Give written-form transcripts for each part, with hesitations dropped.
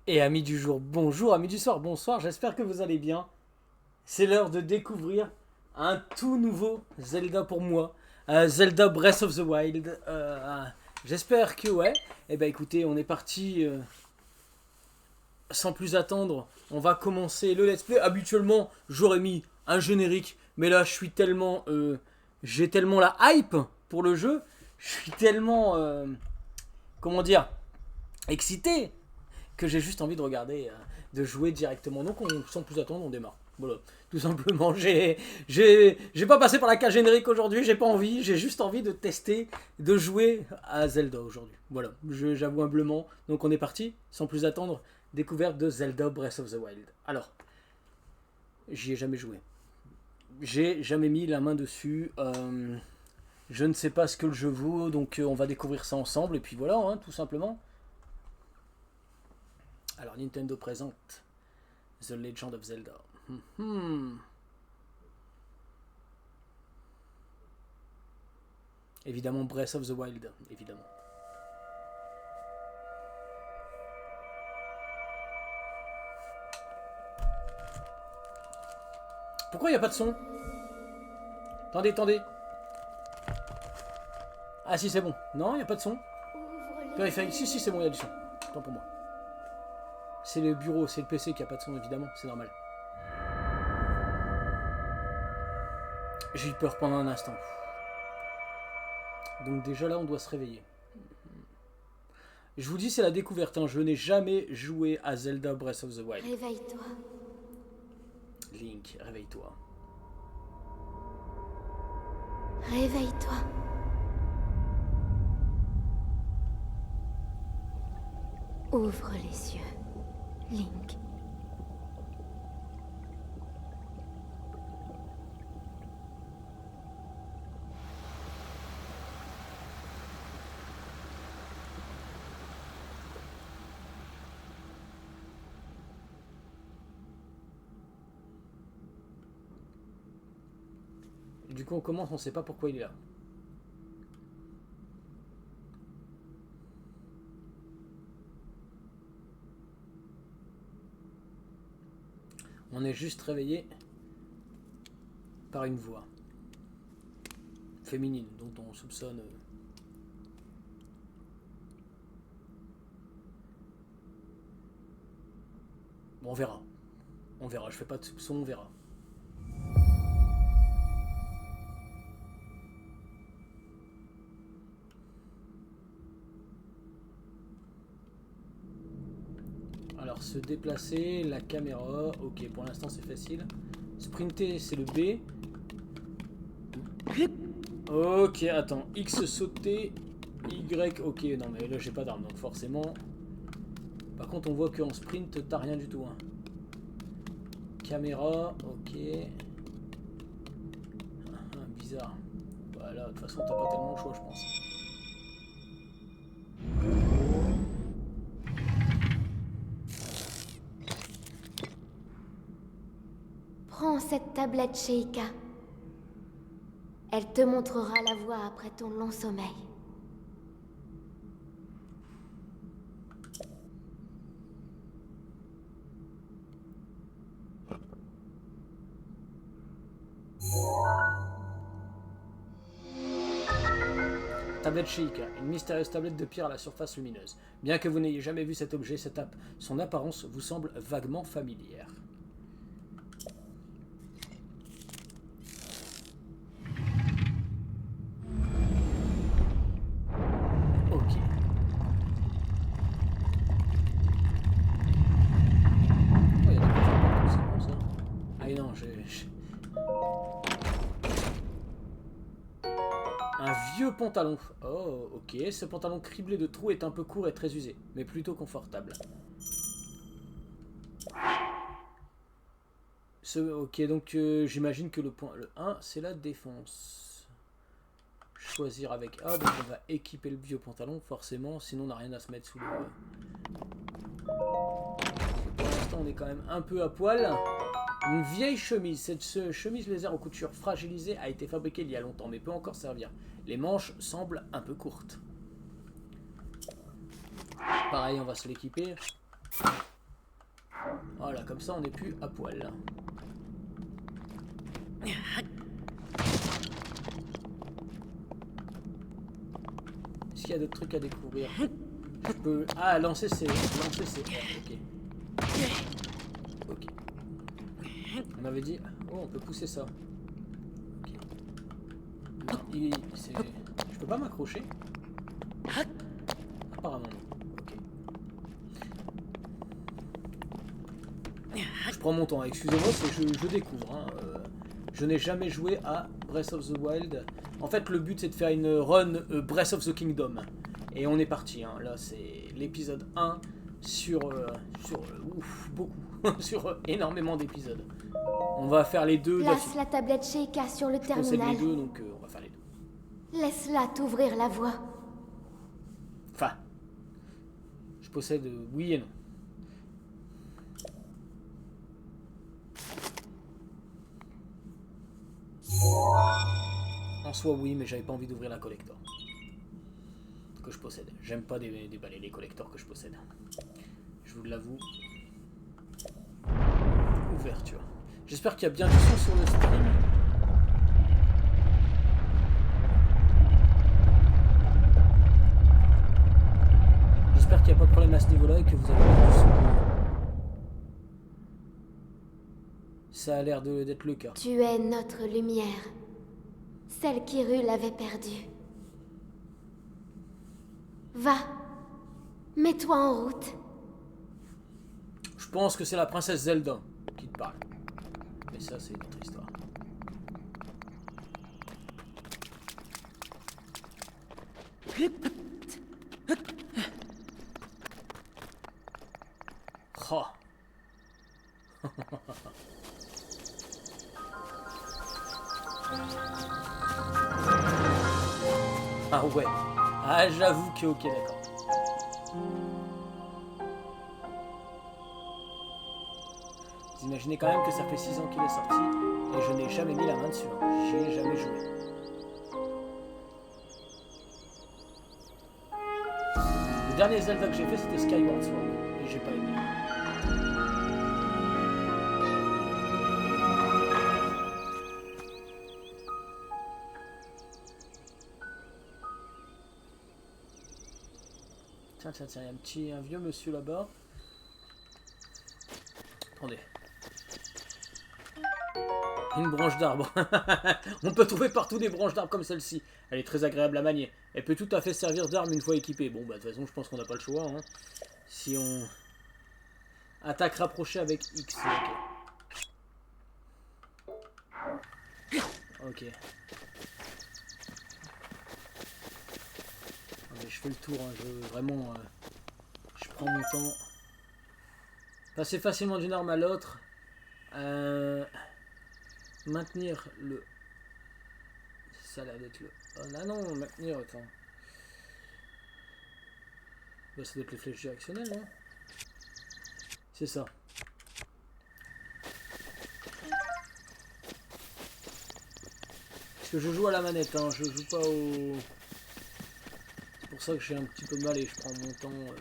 Et amis du jour, bonjour, amis du soir, bonsoir, j'espère que vous allez bien. C'est l'heure de découvrir un tout nouveau Zelda pour moi, Zelda Breath of the Wild. J'espère que ouais. Eh ben écoutez, on est parti sans plus attendre. On va commencer le let's play. Habituellement, j'aurais mis un générique, mais là je suis tellement, j'ai tellement la hype pour le jeu, je suis tellement, comment dire, excité que j'ai juste envie de regarder, de jouer directement. Donc, sans plus attendre, on démarre. Voilà, tout simplement. J'ai pas passé par la cage générique aujourd'hui, j'ai pas envie, j'ai juste envie de tester, de jouer à Zelda aujourd'hui. Voilà, j'avoue humblement. Donc, on est parti, sans plus attendre, découverte de Zelda Breath of the Wild. Alors, j'y ai jamais joué. J'ai jamais mis la main dessus. Je ne sais pas ce que le jeu vaut, donc on va découvrir ça ensemble, et puis voilà, hein, tout simplement. Alors Nintendo présente The Legend of Zelda. Évidemment Breath of the Wild, évidemment. Pourquoi il n'y a pas de son? Attendez, attendez. Ah si c'est bon. Non, il n'y a pas de son. Périphérique, si c'est bon, il y a du son. Tant pour moi. C'est le bureau, c'est le PC qui a pas de son évidemment, c'est normal. J'ai eu peur pendant un instant. Donc déjà là on doit se réveiller. Je vous dis c'est la découverte, hein. Je n'ai jamais joué à Zelda Breath of the Wild. Réveille-toi. Link, réveille-toi. Réveille-toi. Ouvre les yeux, Link. Du coup on commence, on sait pas pourquoi il est là. On est juste réveillé par une voix féminine dont on soupçonne. Bon, on verra. On verra, je fais pas de soupçon, on verra. Alors, se déplacer, la caméra, ok, pour l'instant c'est facile. Sprinter, c'est le B. Ok, attends, X sauter, Y, ok, non mais là j'ai pas d'arme, donc forcément... Par contre on voit qu'en sprint, t'as rien du tout. Hein. Caméra, ok. Bizarre. Voilà, de toute façon t'as pas tellement le choix, je pense. Prends cette tablette, Sheikah. Elle te montrera la voie après ton long sommeil. Tablette Sheikah, une mystérieuse tablette de pierre à la surface lumineuse. Bien que vous n'ayez jamais vu cet objet, son apparence vous semble vaguement familière. Ok. Oh, il y a des coffres partout, c'est bon ça. Ah non, Un vieux pantalon. Oh, ok. Ce pantalon criblé de trous est un peu court et très usé, mais plutôt confortable. Ok, donc j'imagine que le 1, c'est la défense. Choisir avec A, donc on va équiper le vieux pantalon, forcément, sinon on n'a rien à se mettre sous le... Pour l'instant, on est quand même un peu à poil. Une vieille chemise. Cette chemise lézard aux coutures fragilisées a été fabriquée il y a longtemps, mais peut encore servir. Les manches semblent un peu courtes. Pareil, on va se l'équiper. Voilà, comme ça on n'est plus à poil. Est-ce qu'il y a d'autres trucs à découvrir? Je peux... Ah, lancer c'est... Lancer c'est... Ok. Ok. On avait dit... Oh, on peut pousser ça. Ok. Non, c'est... Je peux pas m'accrocher? Apparemment non. Ok. Je prends mon temps, excusez-moi, je découvre. Hein. Je n'ai jamais joué à Breath of the Wild. En fait, le but c'est de faire une run Breath of the Kingdom. Et on est parti. Hein. Là, c'est l'épisode 1 sur beaucoup. Sur énormément d'épisodes. On va faire les deux. Place la tablette Sheikah sur le terminal. Je possède les deux, donc on va faire les deux. Laisse-la t'ouvrir la voie. Enfin, je possède oui et non. En soi oui, mais j'avais pas envie d'ouvrir la collector que je possède. J'aime pas déballer les collectors que je possède. Je vous l'avoue. Ouverture. J'espère qu'il y a bien du son sur le stream. J'espère qu'il n'y a pas de problème à ce niveau-là et que vous avez bien du son. Ça a l'air d'être le cas. Tu es notre lumière. Celle qu'Hyrule avait perdue. Va. Mets-toi en route. Je pense que c'est la princesse Zelda qui te parle. Mais ça, c'est une autre histoire. Oh. Ah ouais. Ah, j'avoue que ok, d'accord. Vous imaginez quand même que ça fait 6 ans qu'il est sorti et je n'ai jamais mis la main dessus. Hein. J'y ai jamais joué. Le dernier Zelda que j'ai fait, c'était Skyward Sword et j'ai pas aimé. Tiens, il y a un vieux monsieur là-bas. Attendez. Une branche d'arbre. On peut trouver partout des branches d'arbre comme celle-ci. Elle est très agréable à manier. Elle peut tout à fait servir d'arme une fois équipée. Bon, bah de toute façon, je pense qu'on n'a pas le choix. Hein. Si on... Attaque rapprochée avec X. Ok. Ok. Je fais le tour, hein. Vraiment, je prends mon temps. Passer facilement d'une arme à l'autre. Maintenir le... Ça a l'air d'être le... Oh là non, maintenir, attends. Bah, ça doit être les flèches directionnelles, non? C'est ça. Parce que je joue à la manette, hein. Je joue pas au... C'est pour ça que j'ai un petit peu de mal et je prends mon temps.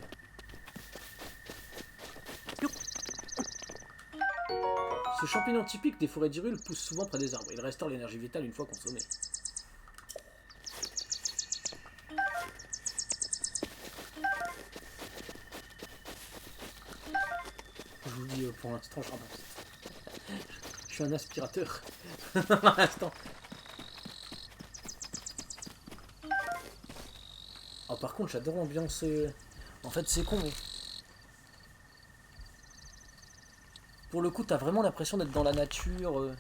Ce champignon typique des forêts d'Hyrule pousse souvent près des arbres. Il restaure l'énergie vitale une fois consommée. Je vous dis pour l'instant, je ramasse. Je suis un aspirateur. Pour l'instant. Oh, par contre, j'adore l'ambiance. En fait, c'est con. Mais... Pour le coup, t'as vraiment l'impression d'être dans la nature.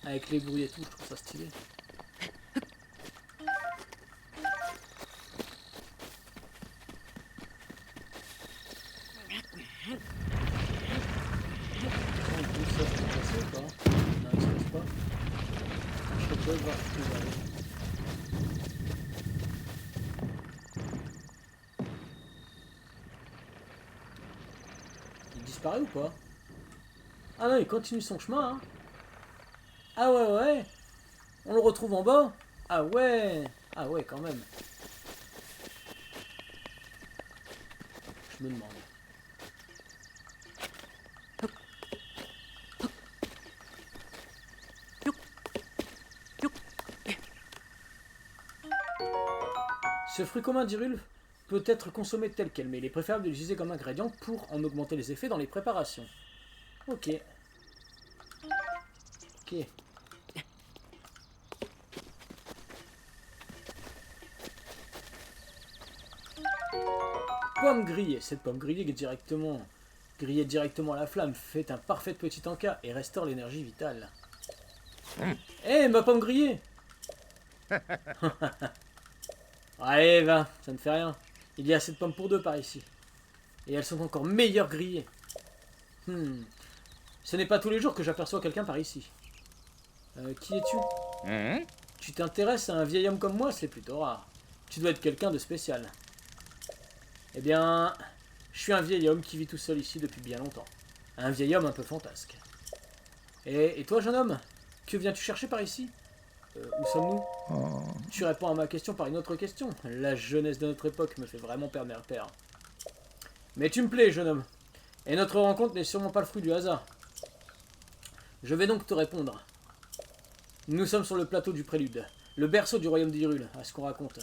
Avec les bruits et tout, je trouve ça stylé. Il disparaît ou pas? Ah non, il continue son chemin. Hein. Ah ouais. On le retrouve en bas. Ah ouais. Ah ouais, quand même. Je me demande. Ce fruit commun d'Hyrule peut être consommé tel quel, mais il est préférable de l'utiliser comme ingrédient pour en augmenter les effets dans les préparations. Ok. Ok. Pomme grillée. Cette pomme grillée grillée directement à la flamme fait un parfait petit encas et restaure l'énergie vitale. Hé, ma pomme grillée! Allez, va, ça ne fait rien. Il y a assez de pommes pour deux par ici. Et elles sont encore meilleures grillées. Ce n'est pas tous les jours que j'aperçois quelqu'un par ici. Qui es-tu? Tu t'intéresses à un vieil homme comme moi? C'est plutôt rare. Tu dois être quelqu'un de spécial. Eh bien, je suis un vieil homme qui vit tout seul ici depuis bien longtemps. Un vieil homme un peu fantasque. Et toi, jeune homme? Que viens-tu chercher par ici? Où sommes-nous? Tu réponds à ma question par une autre question. La jeunesse de notre époque me fait vraiment perdre mes repères. Mais tu me plais, jeune homme. Et notre rencontre n'est sûrement pas le fruit du hasard. Je vais donc te répondre. Nous sommes sur le plateau du Prélude, le berceau du royaume d'Hyrule, à ce qu'on raconte.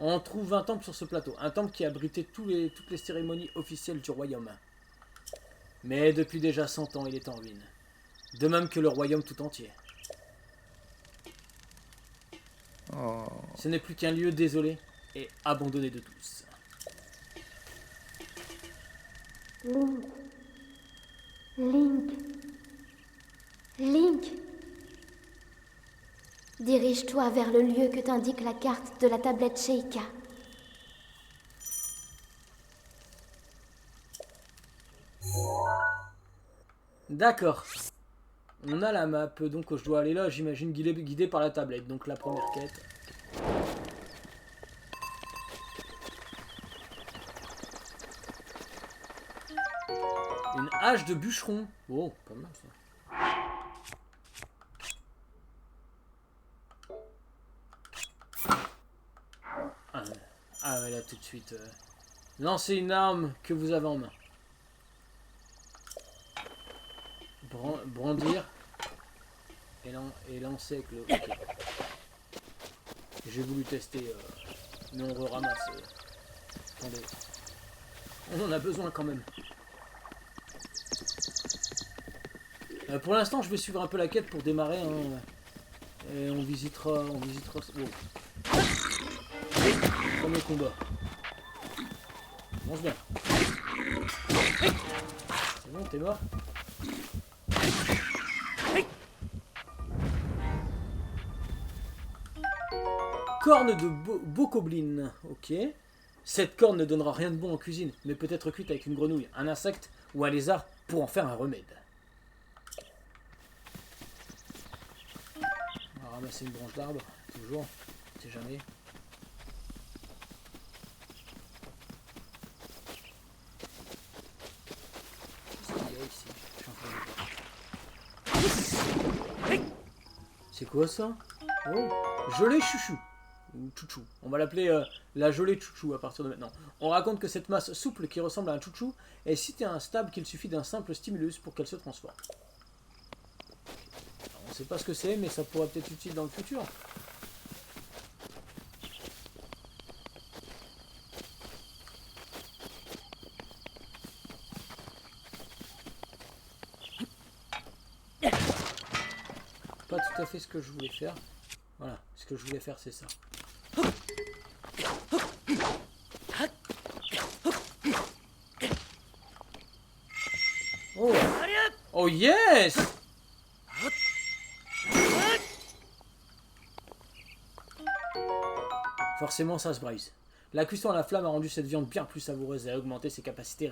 On trouve un temple sur ce plateau, un temple qui abritait toutes les cérémonies officielles du royaume. Mais depuis déjà 100 ans, il est en ruine. De même que le royaume tout entier. Ce n'est plus qu'un lieu désolé et abandonné de tous. Link. Link. Link. Dirige-toi vers le lieu que t'indique la carte de la tablette Sheikah. D'accord. On a la map, donc je dois aller là, j'imagine, guidé par la tablette. Donc la première quête. Une hache de bûcheron. Oh, pas mal ça. Ah ouais, là tout de suite. Lancez une arme que vous avez en main. Brandir. Et lancer avec le... Okay. J'ai voulu tester, mais on ramasse. Attendez. On en a besoin quand même. Pour l'instant, je vais suivre un peu la quête pour démarrer. Hein, et on visitera. Oh. Premier combat. Mange bien. C'est bon, t'es mort? Corne de bokoblin. Ok. Cette corne ne donnera rien de bon en cuisine, mais peut être cuite avec une grenouille, un insecte ou un lézard pour en faire un remède. On va ramasser une branche d'arbre, toujours, on sait jamais. C'est quoi ça? Oh, gelée chouchou. Ou chouchou. On va l'appeler la gelée chouchou à partir de maintenant. On raconte que cette masse souple qui ressemble à un chouchou est si instable qu'il suffit d'un simple stimulus pour qu'elle se transforme. Alors, on ne sait pas ce que c'est, mais ça pourrait peut être utile dans le futur. Pas tout à fait ce que je voulais faire. Voilà, ce que je voulais faire, c'est ça. Oh, oh yes! Forcément, ça se brise. La cuisson à la flamme a rendu cette viande bien plus savoureuse et a augmenté ses capacités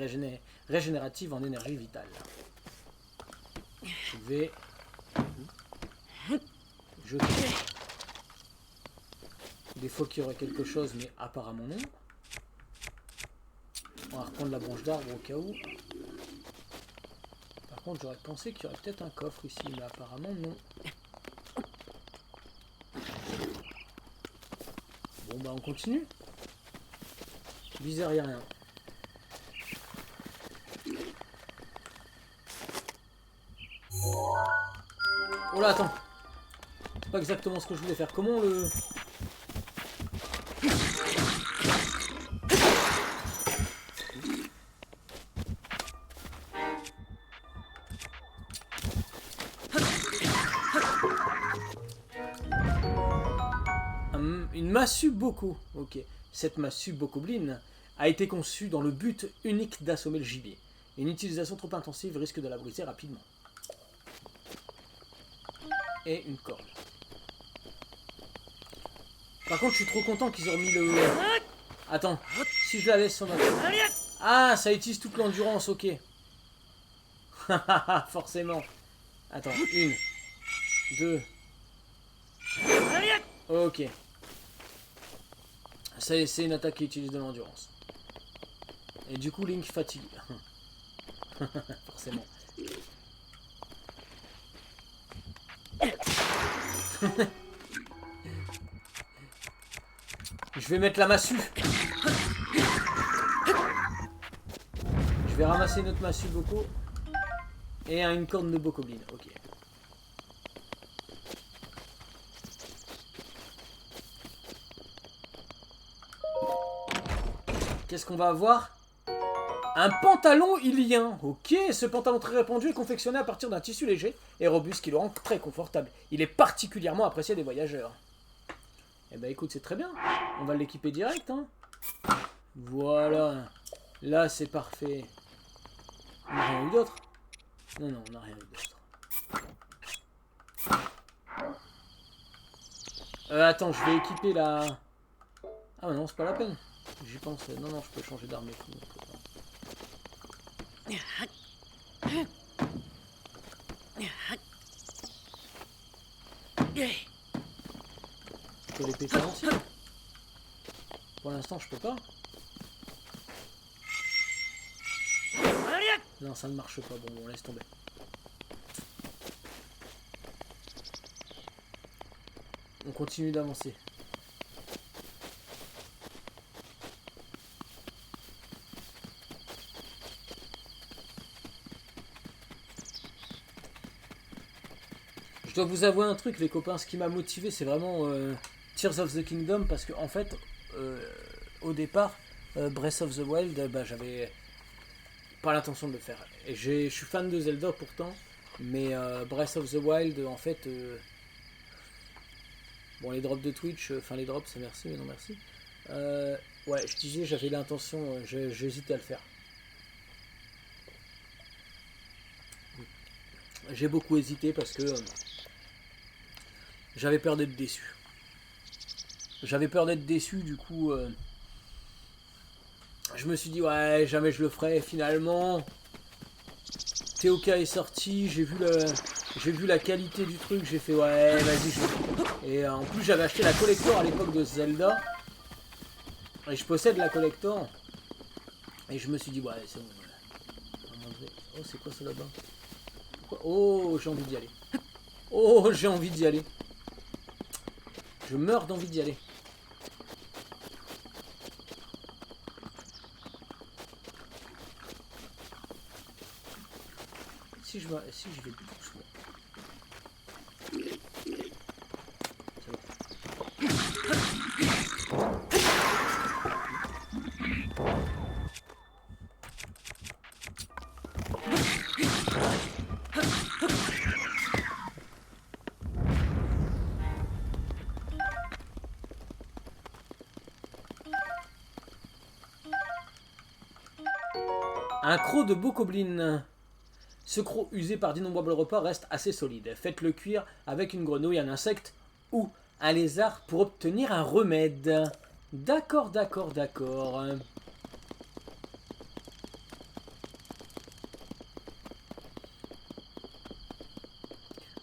régénératives en énergie vitale. Je vais... Des fois qu'il y aurait quelque chose, mais apparemment non. On va reprendre la branche d'arbre au cas où. contre, j'aurais pensé qu'il y aurait peut-être un coffre ici, mais apparemment non. Bon bah on continue. Bizarre, y a rien. Oh là, attends. C'est pas exactement ce que je voulais faire. Comment le... Une massue Boko. Ok. Cette massue Bokoblin a été conçue dans le but unique d'assommer le gibier. Une utilisation trop intensive risque de la briser rapidement. Et une corde. Par contre, je suis trop content qu'ils aient remis le... Attends, si je la laisse son... Ah, ça utilise toute l'endurance, ok. Forcément. Attends, 1, 2. Ok. C'est une attaque qui utilise de l'endurance. Et du coup, Link fatigue. Forcément. Je vais mettre la massue. Je vais ramasser notre massue Boko. Et une corne de Bokoblin. Ok. Qu'est-ce qu'on va avoir? Un pantalon ilien. Ok, ce pantalon très répandu est confectionné à partir d'un tissu léger et robuste qui le rend très confortable. Il est particulièrement apprécié des voyageurs. Eh ben écoute, c'est très bien. On va l'équiper direct, hein. Voilà. Là, c'est parfait. On n'a rien eu d'autre? Non, non, on n'a rien eu d'autre. Attends, je vais équiper la... Ah non, c'est pas la peine. J'y pense. Non, non, je peux changer d'arme et tout. Je peux les péter aussi. Pour l'instant, je peux pas. Non, ça ne marche pas. Bon, on laisse tomber. On continue d'avancer. Je dois vous avouer un truc, les copains. Ce qui m'a motivé, c'est vraiment Tears of the Kingdom. Parce que, en fait, au départ, Breath of the Wild, bah, j'avais pas l'intention de le faire. Et je suis fan de Zelda pourtant. Mais Breath of the Wild, en fait... bon, les drops de Twitch, enfin les drops, c'est merci, mais non merci. Ouais, je disais, j'avais l'intention, j'hésitais à le faire. J'ai beaucoup hésité parce que j'avais peur d'être déçu. J'avais peur d'être déçu, du coup, je me suis dit, ouais, jamais je le ferai. Finalement, TOK est sorti, j'ai vu la qualité du truc, j'ai fait, ouais, vas-y, je le fais. Et en plus, j'avais acheté la collector à l'époque de Zelda. Et je possède la collector. Et je me suis dit, ouais, c'est bon. Oh, c'est quoi ça là-bas? Oh, j'ai envie d'y aller. Oh, j'ai envie d'y aller. Je meurs d'envie d'y aller. Si je vais doucement. Un croc de Bokoblin. Ce croc usé par d'innombrables repas reste assez solide. Faites-le cuire avec une grenouille, un insecte ou un lézard pour obtenir un remède. D'accord, d'accord, d'accord.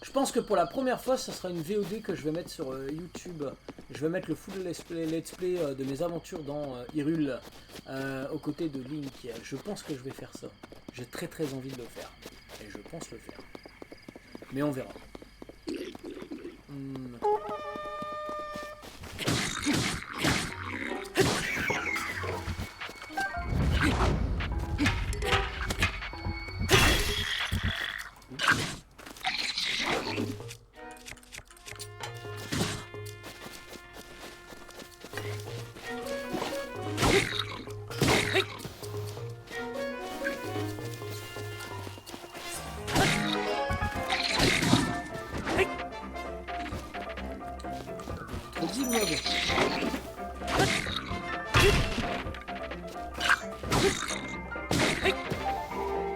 Je pense que pour la première fois, ça sera une VOD que je vais mettre sur YouTube. Je vais mettre le full let's play de mes aventures dans Hyrule aux côtés de Link. Je pense que je vais faire ça. J'ai très très envie de le faire. Et je pense le faire. Mais on verra.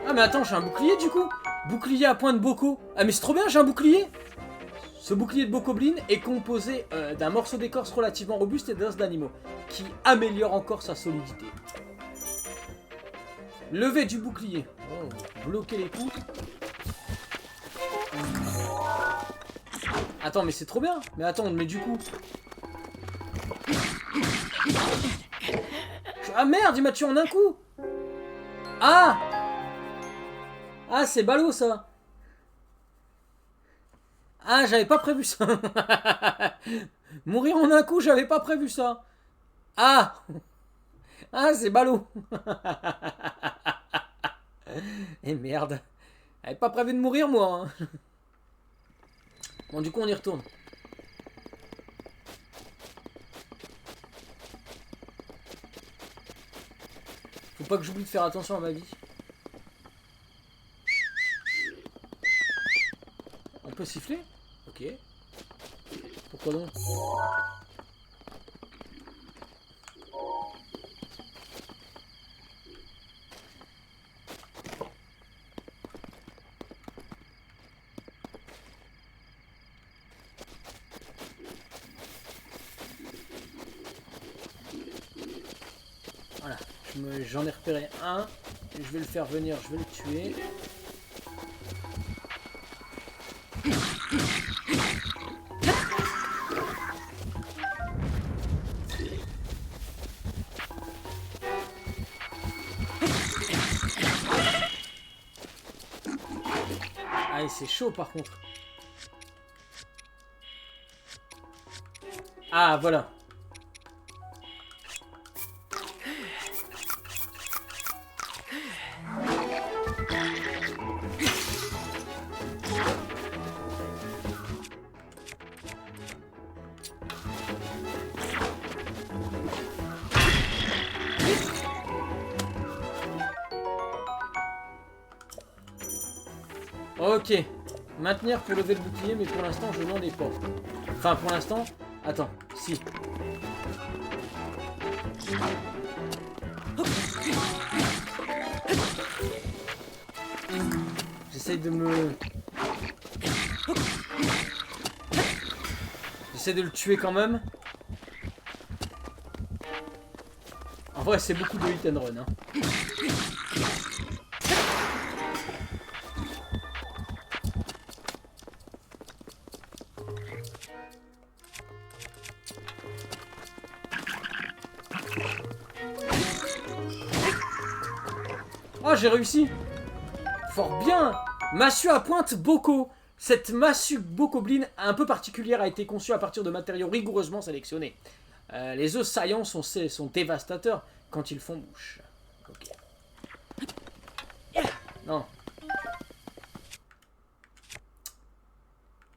Ah mais attends, j'ai un bouclier du coup. Bouclier à pointe Boko. Ah mais c'est trop bien, j'ai un bouclier. Ce bouclier de Bokoblin est composé d'un morceau d'écorce relativement robuste et d'os d'animaux, qui améliore encore sa solidité. Lever du bouclier. Oh, bloquer les coups. Attends, mais c'est trop bien. Mais attends, mais du coup... Ah merde, il m'a tué en un coup. Ah! Ah, c'est ballot ça. Ah, j'avais pas prévu ça. Mourir en un coup, j'avais pas prévu ça. Ah! Ah, c'est ballot. Et merde. J'avais pas prévu de mourir, moi. Hein. Bon, du coup, on y retourne. Faut pas que j'oublie de faire attention à ma vie. On peut siffler? Ok. Pourquoi donc? Voilà. J'en ai repéré un. Je vais le faire venir, je vais le tuer. Ah, c'est chaud par contre. Ah, voilà. Ok, maintenir pour lever le bouclier, mais pour l'instant je n'en ai pas. Enfin pour l'instant, attends, si. J'essaye de me... J'essaie de le tuer quand même. En vrai c'est beaucoup de hit and run. Hein. Oh, j'ai réussi. Fort bien. Massue à pointe Boko. Cette massue Bokoblin un peu particulière a été conçue à partir de matériaux rigoureusement sélectionnés. Les os saillants sont dévastateurs quand ils font bouche. Ok. Non.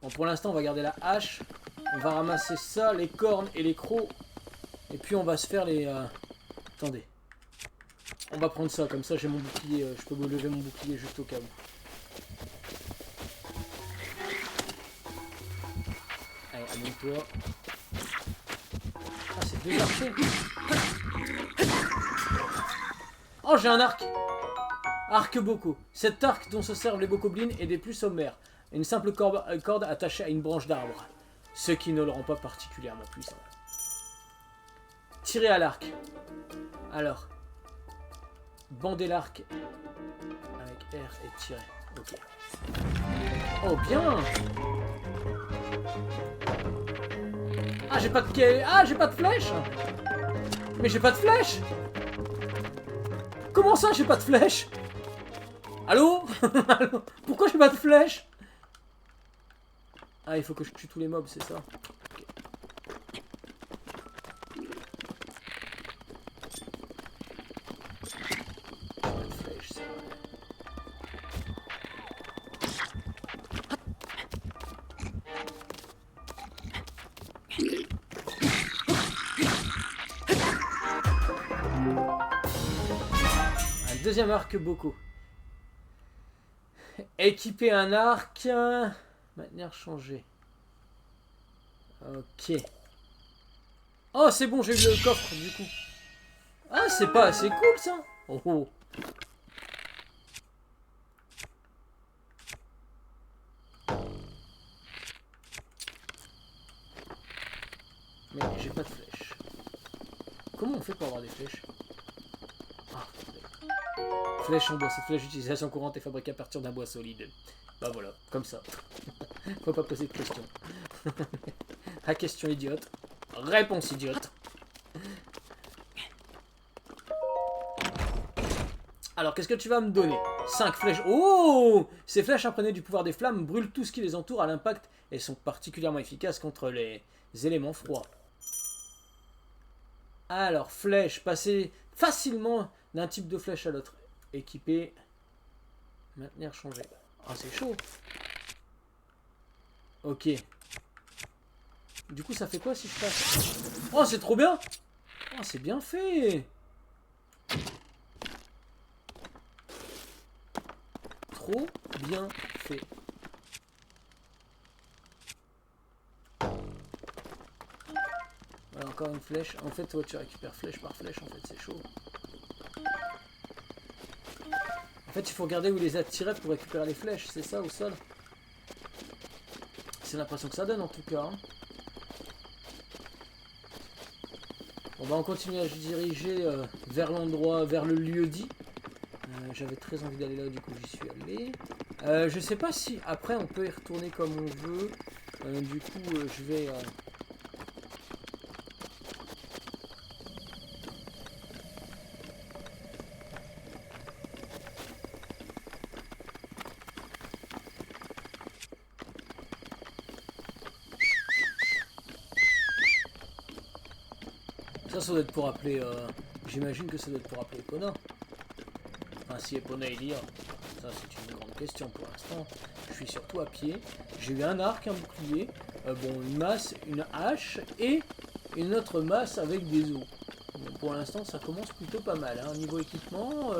Bon, pour l'instant, on va garder la hache. On va ramasser ça, les cornes et les crocs. Et puis, on va se faire les... Attendez. On va prendre ça, comme ça j'ai mon bouclier, je peux me lever mon bouclier juste au cas où. Allez, amène-toi. Ah, c'est deux archers. Oh, j'ai un arc. Arc Boko. Cet arc dont se servent les Bokoblins est des plus sommaires. Une simple corde attachée à une branche d'arbre. Ce qui ne le rend pas particulièrement puissant. Tirer à l'arc. Alors... Bander l'arc avec R et tirer. Ok. Oh bien. Ah j'ai pas de... Ah j'ai pas de flèche. Mais j'ai pas de flèche. Comment ça j'ai pas de flèche? Allô? Allô? Pourquoi j'ai pas de flèche? Ah, il faut que je tue tous les mobs, c'est ça? Ok. Pas de flèche, c'est vrai. Un deuxième arc beaucoup. Équiper un arc. Manière changée. Ok. Oh, c'est bon, j'ai eu le coffre du coup. Ah, c'est pas assez cool ça. Oh, oh. Mais j'ai pas de flèches. Comment on fait pour avoir des flèches? Ah, flèche en bois. Cette flèche d'utilisation courante est fabriquée à partir d'un bois solide. Bah voilà, comme ça. Faut pas poser de questions. La question idiote. Réponse idiote. Alors, qu'est-ce que tu vas me donner? 5 flèches. Oh! Ces flèches imprégnées du pouvoir des flammes brûlent tout ce qui les entoure à l'impact et sont particulièrement efficaces contre les éléments froids. Alors, flèche, passer facilement d'un type de flèche à l'autre. Équiper. Maintenir, changer. Ah, c'est chaud. Ok. Du coup, ça fait quoi si je passe? Oh, c'est trop bien! Oh, c'est bien fait! Trop bien fait. Voilà, encore une flèche. En fait, toi, tu récupères flèche par flèche. En fait, c'est chaud. En fait, il faut regarder où les attirer pour récupérer les flèches. C'est ça, au sol? C'est l'impression que ça donne, en tout cas. Hein. On va en continuer à se diriger vers l'endroit, vers le lieu dit. J'avais très envie d'aller là, du coup, j'y suis allé. Je sais pas si après on peut y retourner comme on veut. Du coup, je vais... Ça doit être pour appeler... J'imagine que ça doit être pour appeler Epona. Enfin, si Epona il y a. Ça, c'est une grande question pour l'instant. Je suis surtout à pied. J'ai eu un arc, un bouclier. Bon, une masse, une hache et une autre masse avec des os. Bon, pour l'instant, ça commence plutôt pas mal. Hein. Niveau équipement,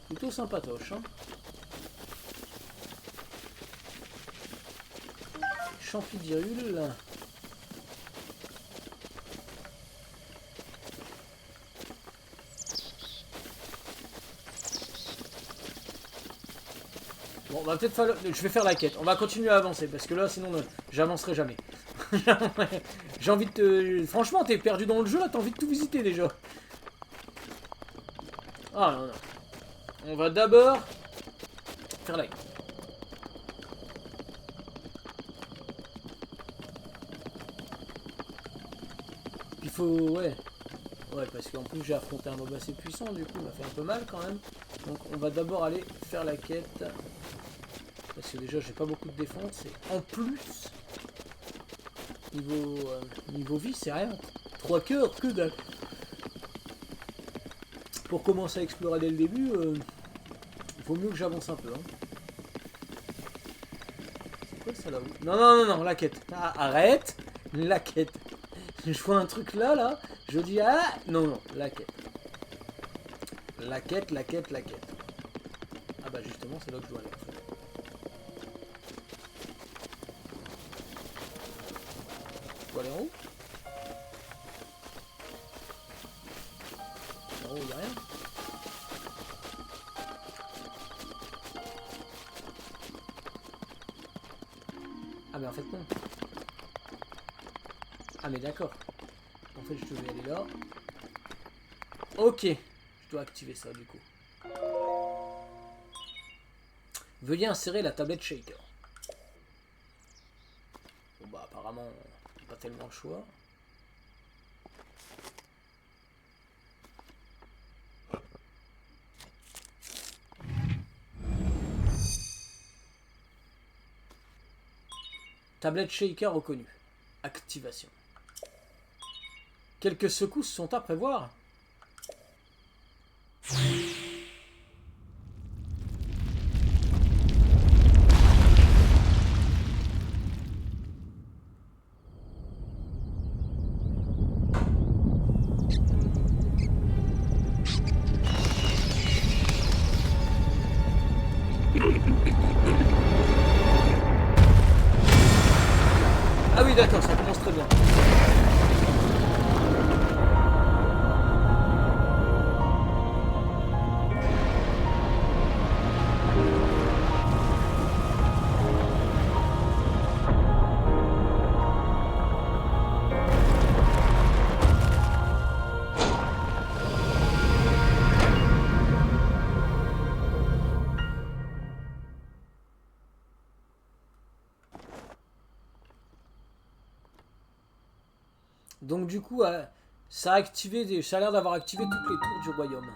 plutôt sympatoche. Hein. Champidirule. Bon, va peut-être falloir... Je vais faire la quête. On va continuer à avancer parce que là, sinon, j'avancerai jamais. J'ai envie de te... Franchement, t'es perdu dans le jeu là, t'as envie de tout visiter déjà. Ah non, non. On va d'abord faire la quête. Il faut... Ouais. Ouais, parce qu'en plus, j'ai affronté un mob assez puissant, du coup, il m'a fait un peu mal quand même. Donc, on va d'abord aller faire la quête. Parce que déjà, j'ai pas beaucoup de défense. Et en plus, niveau vie, c'est rien. 3 cœurs, que dalle. Pour commencer à explorer dès le début, il vaut mieux que j'avance un peu. Hein. C'est quoi ça là-haut? Non, non, non, non, la quête. Ah, arrête. La quête. Je vois un truc là. Je dis, ah, non, non, la quête. La quête, la quête, la quête. Ah bah justement, c'est là que je dois aller. Je dois aller en haut. En haut, il n'y a rien. Ah mais en fait non. Ah mais d'accord. En fait je devais aller là. Ok. Je dois activer ça du coup. Veuillez insérer la tablette shaker. Bon bah apparemment pas tellement le choix. Tablette shaker reconnue. Activation. Quelques secousses sont à prévoir. Ah oui, d'accord, ça commence très bien. Donc du coup, ça a activé, ça a l'air d'avoir activé toutes les tours du royaume.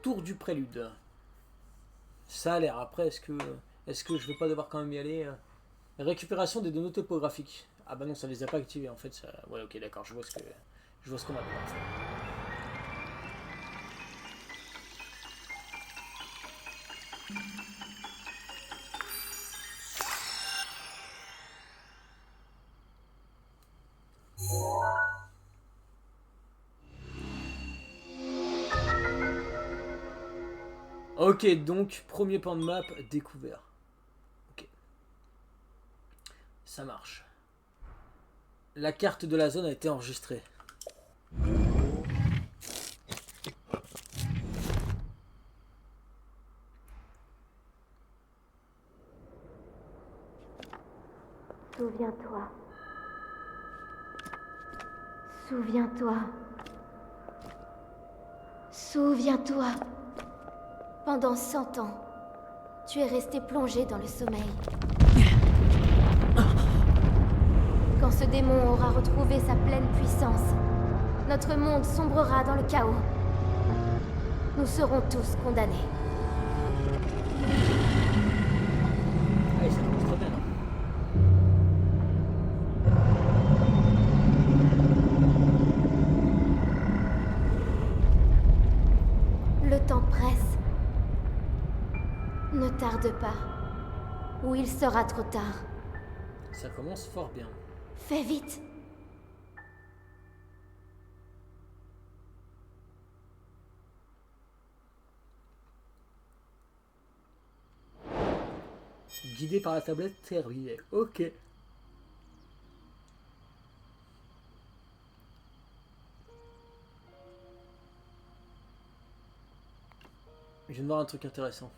Tour du prélude. Ça a l'air. Après, est-ce que je vais pas devoir quand même y aller Récupération des données topographiques. Ah bah non, ça les a pas activées en fait. Ça... Ouais, ok, d'accord, je vois ce qu'on a fait. Ok, donc premier pan de map découvert. Ok. Ça marche. La carte de la zone a été enregistrée. Souviens-toi. Souviens-toi. Souviens-toi. Pendant 100 ans, tu es resté plongé dans le sommeil. Quand ce démon aura retrouvé sa pleine puissance, notre monde sombrera dans le chaos. Nous serons tous condamnés. Allez, ça commence très bien. Le temps presse. Ne tarde pas, ou il sera trop tard. Ça commence fort bien. Fais vite. Guidé par la tablette terrier. Ok. Je viens de voir un truc intéressant.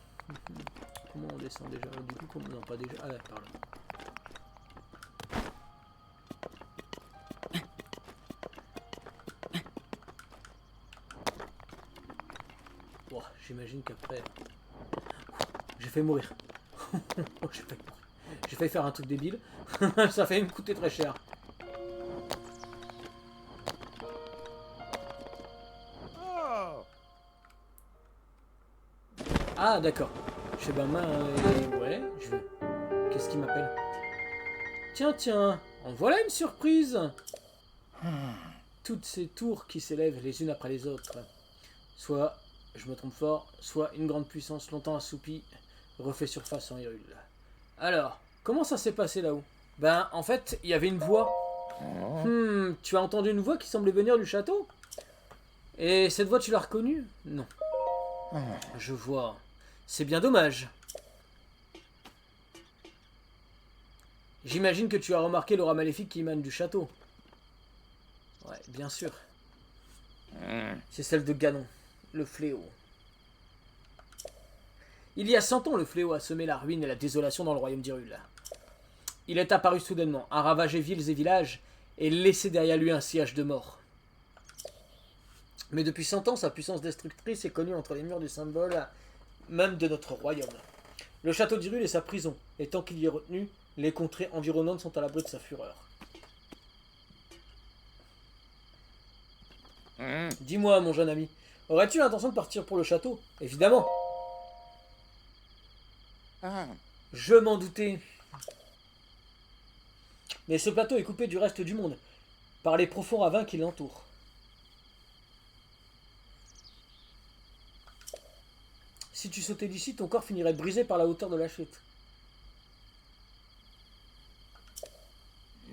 Comment on descend déjà? Du coup, comment... Non, pas déjà. Ah, là, par là. Bon, j'imagine qu'après... J'ai fait mourir. J'ai failli faire un truc débile. Ça a failli me coûter très cher. Ah, d'accord. Je sais pas, ouais, je vais... Qu'est-ce qui m'appelle? Tiens, tiens, en voilà une surprise. Toutes ces tours qui s'élèvent les unes après les autres. Soit, je me trompe fort, soit une grande puissance longtemps assoupie refait surface en Hyrule. Alors, comment ça s'est passé là-haut? Ben, en fait, il y avait une voix. Tu as entendu une voix qui semblait venir du château? Et cette voix, tu l'as reconnue? Non. Je vois. C'est bien dommage. J'imagine que tu as remarqué l'aura maléfique qui émane du château. Ouais, bien sûr. C'est celle de Ganon, le fléau. Il y a 100 ans, le fléau a semé la ruine et la désolation dans le royaume d'Hyrule. Il est apparu soudainement, a ravagé villes et villages, et laissé derrière lui un sillage de mort. Mais depuis 100 ans, sa puissance destructrice est connue entre les murs du symbole même de notre royaume. Le château d'Hyrule est sa prison, et tant qu'il y est retenu, les contrées environnantes sont à l'abri de sa fureur. Dis-moi, mon jeune ami, aurais-tu l'intention de partir pour le château? Évidemment. Je m'en doutais. Mais ce plateau est coupé du reste du monde, par les profonds ravins qui l'entourent. Si tu sautais d'ici, ton corps finirait brisé par la hauteur de la chute.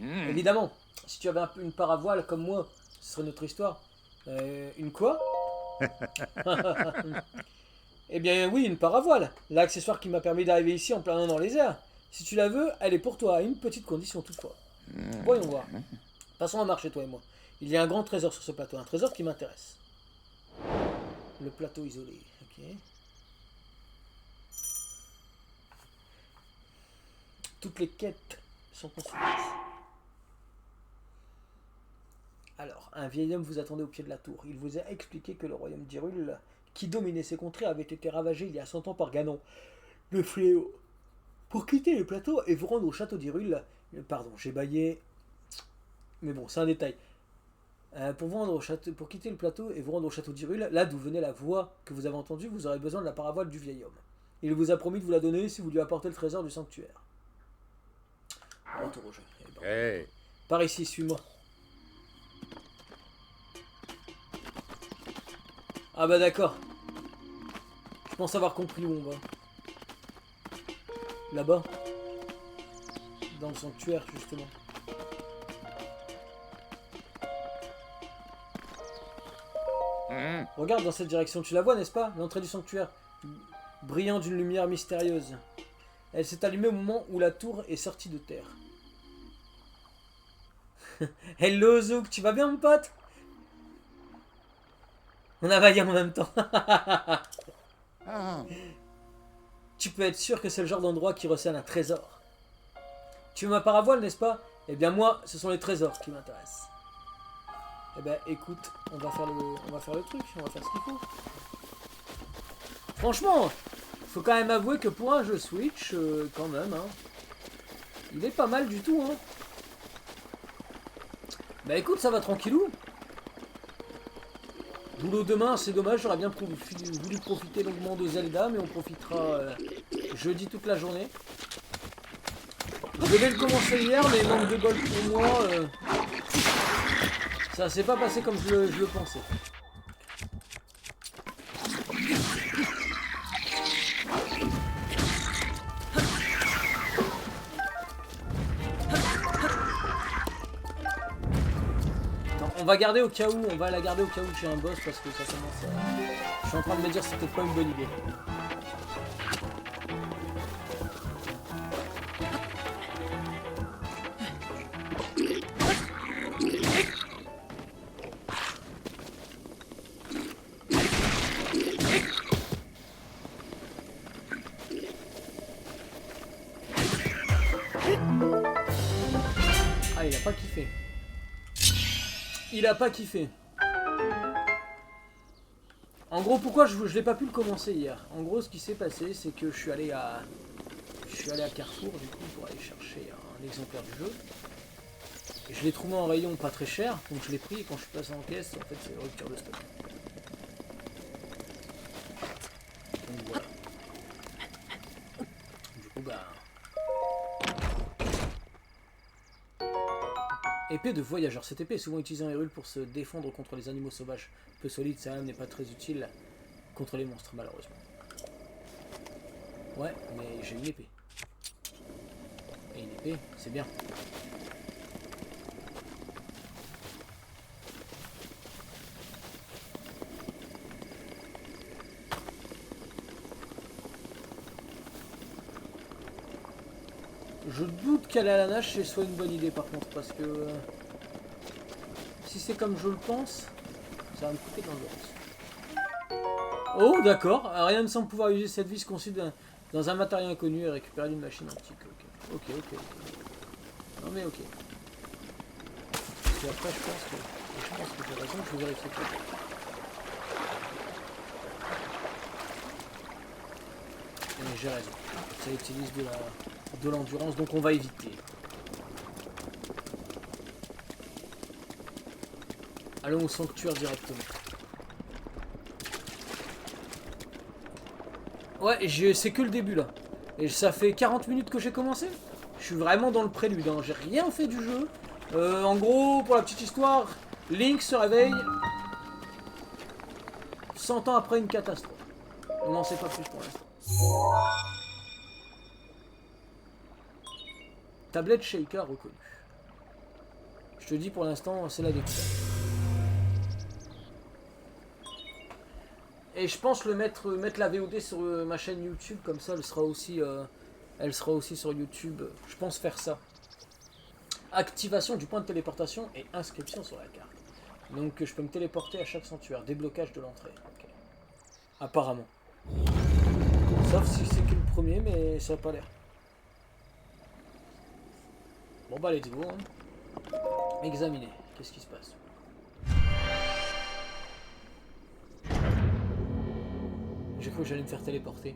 Évidemment, si tu avais une paravoile comme moi, ce serait notre histoire. Une quoi? Eh bien oui, une paravoile. L'accessoire qui m'a permis d'arriver ici en planant dans les airs. Si tu la veux, elle est pour toi, à une petite condition toutefois. Voyons voir. Passons à marcher, toi et moi. Il y a un grand trésor sur ce plateau, un trésor qui m'intéresse. Le plateau isolé, ok. Toutes les quêtes sont consultées. Alors, un vieil homme vous attendait au pied de la tour. Il vous a expliqué que le royaume d'Hyrule, qui dominait ces contrées, avait été ravagé il y a 100 ans par Ganon, le fléau. Pour quitter le plateau et vous rendre au château d'Hyrule... Pardon, j'ai bâillé... Mais bon, c'est un détail. Pour quitter le plateau et vous rendre au château d'Hyrule, là d'où venait la voix que vous avez entendue, vous aurez besoin de la paravoile du vieil homme. Il vous a promis de vous la donner si vous lui apportez le trésor du sanctuaire. Retour au jeu. Ben, hey. Par ici, suis-moi. Ah bah d'accord. Je pense avoir compris où on va. Là-bas. Dans le sanctuaire, justement. Regarde dans cette direction, tu la vois, n'est-ce pas? L'entrée du sanctuaire, brillant d'une lumière mystérieuse. Elle s'est allumée au moment où la tour est sortie de terre. Hello Zouk, tu vas bien mon pote? On a baillé en même temps. Tu peux être sûr que c'est le genre d'endroit qui recèle un trésor. Tu veux ma paravoile, n'est-ce pas? Eh bien moi, ce sont les trésors qui m'intéressent. Eh ben écoute, on va faire le truc, on va faire ce qu'il faut. Franchement, faut quand même avouer que pour un jeu Switch, quand même, hein, il est pas mal du tout, hein. Bah écoute, ça va tranquillou. Boulot demain, c'est dommage, j'aurais bien voulu profiter longuement de Zelda, mais on profitera jeudi toute la journée. Je devais le commencer hier, mais manque de bol pour moi, ça s'est pas passé comme je le pensais. On va garder au cas où, on va la garder au cas où j'ai un boss parce que ça commence à... Je suis en train de me dire que c'est peut-être pas une bonne idée. Ah, il a pas kiffé. Il a pas kiffé. En gros, pourquoi je l'ai pas pu le commencer hier? En gros, ce qui s'est passé, c'est que je suis allé à Carrefour, du coup, pour aller chercher un exemplaire du jeu. Et je l'ai trouvé en rayon pas très cher, donc je l'ai pris, et quand je suis passé en caisse, en fait, c'est rupture de stock. Donc voilà. Du coup, bah... Épée de voyageur. Cette épée est souvent utilisée en Hyrule pour se défendre contre les animaux sauvages. Peu solide, ça n'est pas très utile contre les monstres, malheureusement. Ouais, mais j'ai une épée. Et une épée, c'est bien. Je doute qu'aller à la nage ce soit une bonne idée par contre, parce que si c'est comme je le pense, ça va me coûter de l'endurance. Oh d'accord, rien ne semble pouvoir user cette vis conçue dans un matériau inconnu et récupérer d'une machine antique. Ok. Non mais ok. Et après je pense que j'ai raison, je vais vérifier tout. Et j'ai raison, ça utilise de l'endurance, donc on va éviter. Allons au sanctuaire directement. Ouais, c'est que le début là. Et ça fait 40 minutes que j'ai commencé. Je suis vraiment dans le prélude, hein. J'ai rien fait du jeu. En gros, pour la petite histoire, Link se réveille 100 ans après une catastrophe. On n'en sait pas plus pour l'instant. Tablette Sheikah reconnue. Je te dis pour l'instant, c'est la découverte. Et je pense mettre la VOD sur ma chaîne YouTube, comme ça elle sera aussi sur YouTube. Je pense faire ça. Activation du point de téléportation et inscription sur la carte. Donc je peux me téléporter à chaque sanctuaire. Déblocage de l'entrée. Okay. Apparemment. Sauf si c'est que le premier, mais ça n'a pas l'air. Bon bah let's go. Hein. Examiner. Qu'est-ce qui se passe? J'ai cru que j'allais me faire téléporter.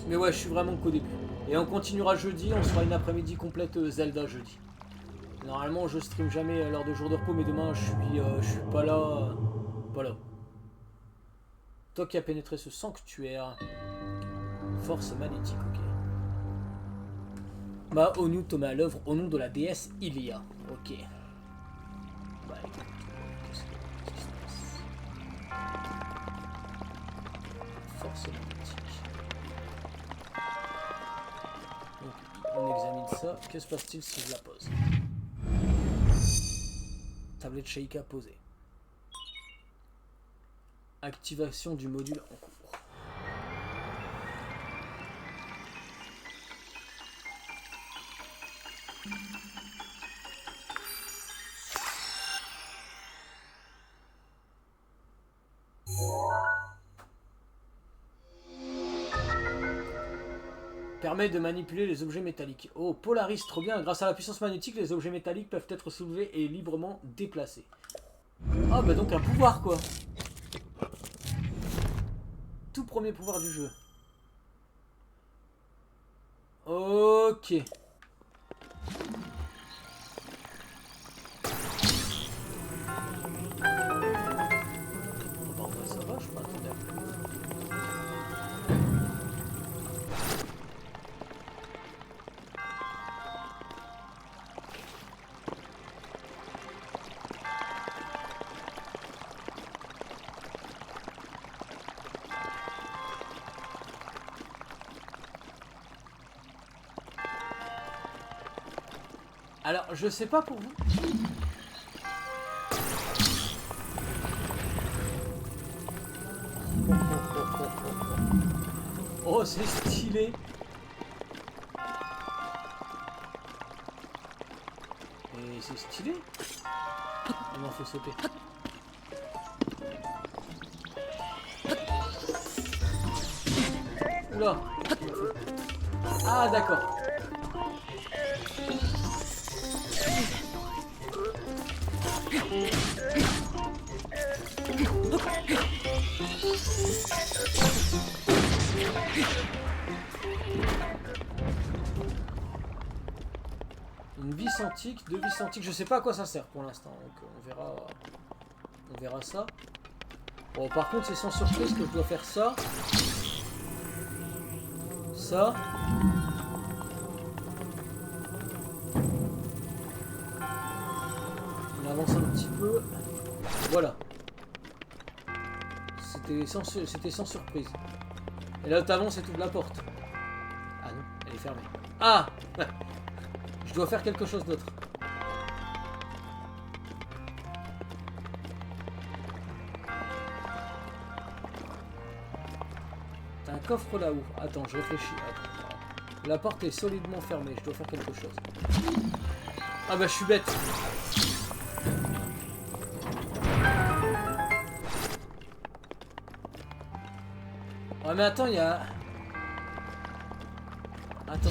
Mais ouais, je suis vraiment qu'au début. Et on continuera jeudi, on sera une après-midi complète Zelda jeudi. Normalement, je stream jamais à l'heure de jour de repos, mais demain, je suis pas là. Pas là. Toi qui as pénétré ce sanctuaire. Force magnétique, ok. Bah, Onu te met à l'œuvre au nom de la déesse Ilia. Ok. Bah, écoute, qu'est-ce qui se passe? Force magnétique. Donc, on examine ça. Que se passe-t-il si je la pose? Tablette Sheikah posée. Activation du module en cours. Permet de manipuler les objets métalliques. Oh, Polaris, trop bien. Grâce à la puissance magnétique, les objets métalliques peuvent être soulevés et librement déplacés. Ah, bah donc un pouvoir, quoi. Tout premier pouvoir du jeu. Ok. Bon, bah, ça va, je m'attendais à plus. Alors, je sais pas pour vous. Oh, c'est stylé. Et c'est stylé. On m'en fait sauter. Oula. Ah, d'accord. Une vis antique, 2 vis antiques, je sais pas à quoi ça sert pour l'instant, donc on verra ça. Bon, par contre c'est sans surprise que je dois faire ça. Ça. On avance un petit peu. Voilà. C'était sans surprise. Et là t'avances et t'ouvres la porte. Ah non, elle est fermée. Ah. Je dois faire quelque chose d'autre. T'as un coffre là-haut. Attends, je réfléchis. Attends. La porte est solidement fermée. Je dois faire quelque chose. Ah bah je suis bête. Ouais mais attends, il y a... Attends.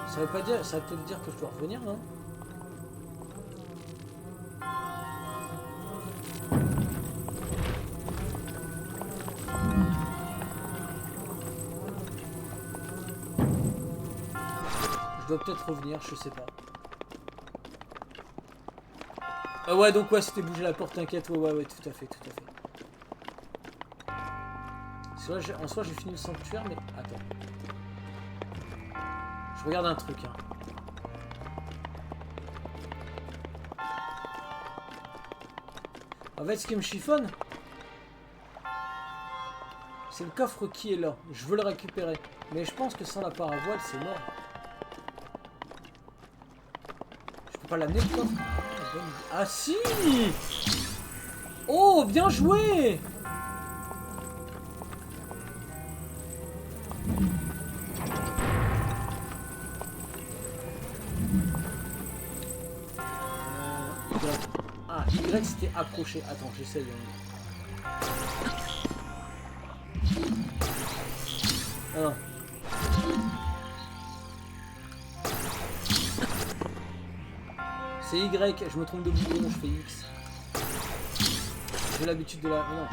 Ça veut pas dire, ça veut peut-être dire que je dois revenir, non? Je dois peut-être revenir, je sais pas. Ouais, donc ouais, c'était bouger la porte, t'inquiète. Ouais, tout à fait, tout à fait. En soi, j'ai fini le sanctuaire, mais attends. Je regarde un truc, hein. En fait, ce qui me chiffonne, c'est le coffre qui est là. Je veux le récupérer. Mais je pense que sans la paravoile, c'est mort. Je peux pas l'amener, le coffre? Ah si! Oh, bien joué! Ah, Y c'était accroché. Attends, j'essaie de... Ah non. C'est Y, je me trompe de bouton, je fais X. J'ai l'habitude de la... Non.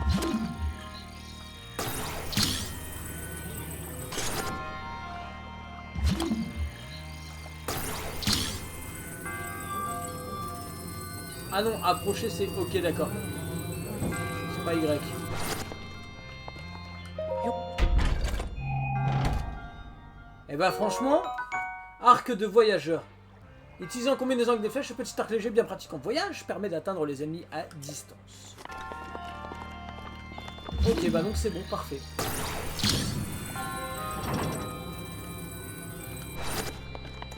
Ah non, approcher c'est ok, d'accord. C'est pas Y. Et bah franchement, arc de voyageur. Utilisant en combinaison avec des flèches, ce petit arc léger bien pratique en voyage permet d'atteindre les ennemis à distance. Ok, bah donc c'est bon, parfait.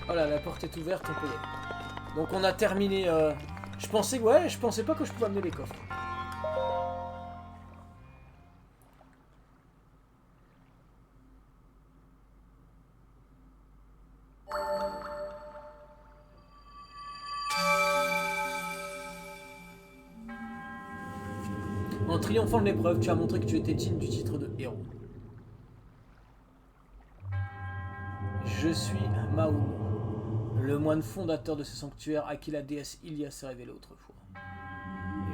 Voilà, la porte est ouverte, on peut y aller. Donc on a terminé... Je pensais pas que je pouvais amener les coffres. En triomphant de l'épreuve, tu as montré que tu étais digne du titre de héros. Je suis Maono, le moine fondateur de ce sanctuaire à qui la déesse Ilia s'est révélée autrefois.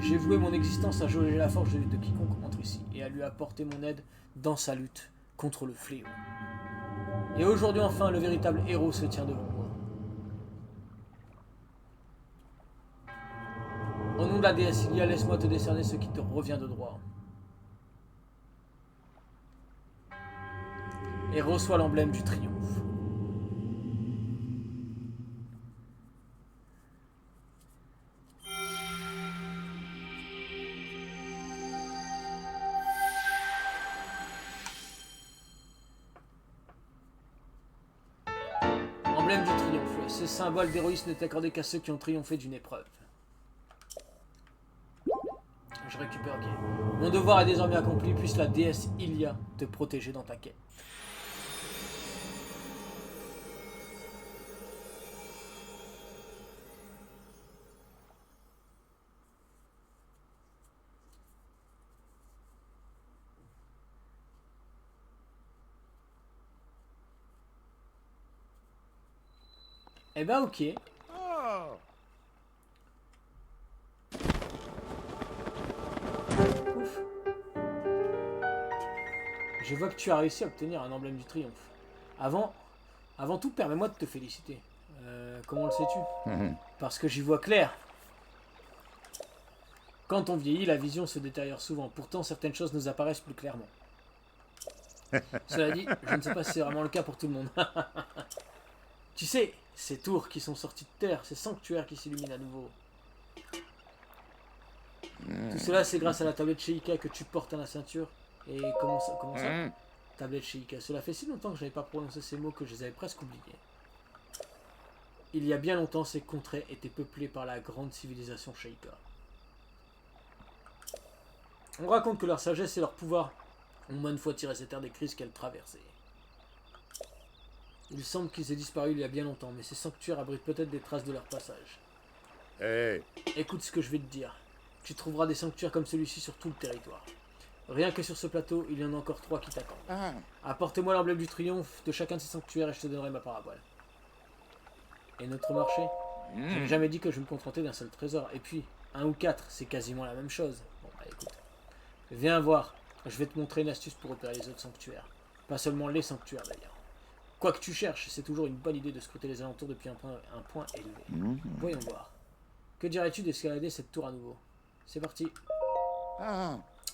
J'ai voué mon existence à jauger la force de quiconque entre ici et à lui apporter mon aide dans sa lutte contre le fléau. Et aujourd'hui enfin, le véritable héros se tient devant moi. Au nom de la déesse Ilia, laisse-moi te décerner ce qui te revient de droit. Et reçois l'emblème du triomphe. Emblème du triomphe. Ce symbole d'héroïsme n'est accordé qu'à ceux qui ont triomphé d'une épreuve. Je récupère, ok. Mon devoir est désormais accompli, puisse la déesse Ilia te protéger dans ta quête. Eh ben ok. Ouf. Je vois que tu as réussi à obtenir un emblème du triomphe. Avant tout, permets-moi de te féliciter. Comment le sais-tu? Parce que j'y vois clair. Quand on vieillit, la vision se détériore souvent. Pourtant, certaines choses nous apparaissent plus clairement. Cela dit, je ne sais pas si c'est vraiment le cas pour tout le monde. Tu sais, ces tours qui sont sorties de terre, ces sanctuaires qui s'illuminent à nouveau. Tout cela, c'est grâce à la tablette Sheikah que tu portes à la ceinture. Et comment ça Tablette Sheikah. Cela fait si longtemps que je n'avais pas prononcé ces mots que je les avais presque oubliés. Il y a bien longtemps, ces contrées étaient peuplées par la grande civilisation Sheikah. On raconte que leur sagesse et leur pouvoir ont maintes fois tiré cette terre des crises qu'elles traversaient. Il semble qu'ils aient disparu il y a bien longtemps, mais ces sanctuaires abritent peut-être des traces de leur passage. Hey. Écoute ce que je vais te dire. Tu trouveras des sanctuaires comme celui-ci sur tout le territoire. Rien que sur ce plateau, il y en a encore 3 qui t'attendent. Apportez-moi l'emblème du triomphe de chacun de ces sanctuaires et je te donnerai ma parabole. Et notre marché? Je n'ai jamais dit que je me contentais d'un seul trésor. Et puis, 1 ou 4, c'est quasiment la même chose. Bon, bah écoute. Viens voir. Je vais te montrer une astuce pour opérer les autres sanctuaires. Pas seulement les sanctuaires d'ailleurs. Quoi que tu cherches, c'est toujours une bonne idée de scruter les alentours depuis un point élevé. Voyons voir. Que dirais-tu d'escalader cette tour à nouveau? C'est parti.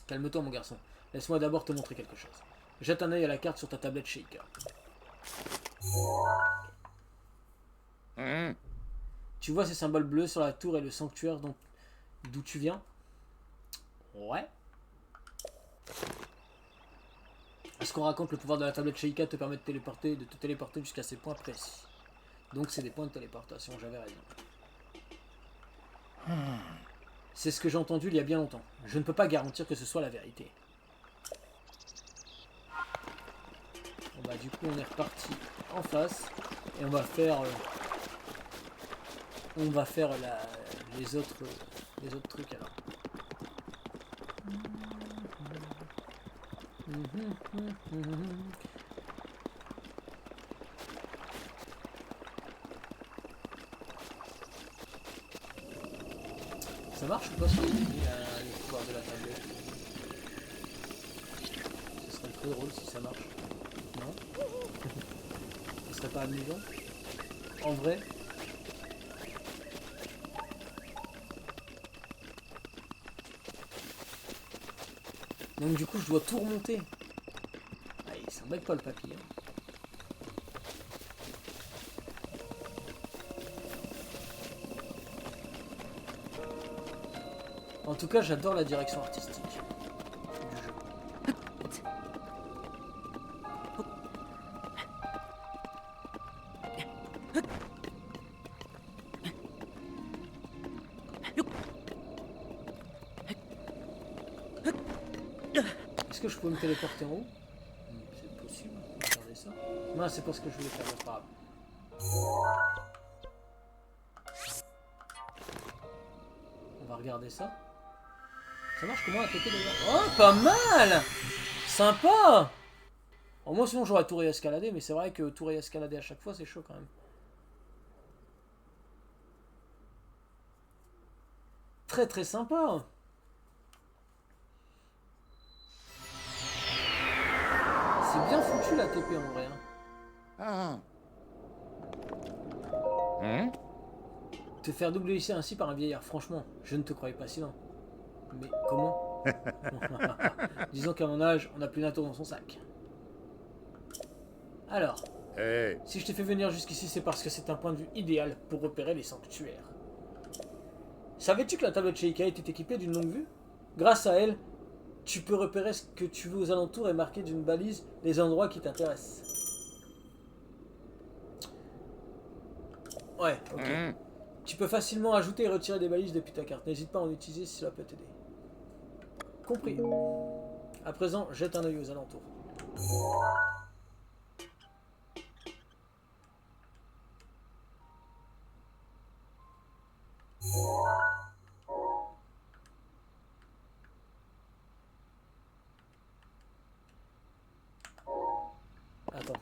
Calme-toi mon garçon. Laisse-moi d'abord te montrer quelque chose. Jette un œil à la carte sur ta tablette Shaker. Tu vois ces symboles bleus sur la tour et le sanctuaire d'où tu viens? Ouais. Est-ce qu'on raconte le pouvoir de la tablette Sheikah te permet de te téléporter jusqu'à ces points précis? Donc c'est des points de téléportation, j'avais raison. C'est ce que j'ai entendu il y a bien longtemps. Je ne peux pas garantir que ce soit la vérité. Bon bah du coup on est reparti en face et on va faire les autres trucs alors. Ça marche ou pas si les pouvoirs de la tablette? Ce serait très drôle si ça marche. Non? Ce serait pas amusant? En vrai? Donc du coup je dois tout remonter. Ah, il s'embête pas le papy. Hein. En tout cas j'adore la direction artistique du jeu. Est-ce que je peux me téléporter en haut? C'est possible, on va regarder ça. Non, c'est pas ce que je voulais faire, c'est pas grave. On va regarder ça. Ça marche comment à côté d'ailleurs? Oh, pas mal! Sympa! Bon, moi sinon j'aurais tout réescaladé, mais c'est vrai que tout réescalader à chaque fois c'est chaud quand même. Très très sympa! C'est bien foutu la TP en vrai. Hein. Te faire doubler ici ainsi par un vieillard, franchement, je ne te croyais pas si lent. Mais comment? Disons qu'à mon âge, on n'a plus d'un tour dans son sac. Alors, si je t'ai fait venir jusqu'ici, c'est parce que c'est un point de vue idéal pour repérer les sanctuaires. Savais-tu que la tablette Sheikah était équipée d'une longue vue? Grâce à elle, tu peux repérer ce que tu veux aux alentours et marquer d'une balise les endroits qui t'intéressent. Ouais, ok. Tu peux facilement ajouter et retirer des balises depuis ta carte. N'hésite pas à en utiliser si cela peut t'aider. Compris. À présent, jette un œil aux alentours. Attends.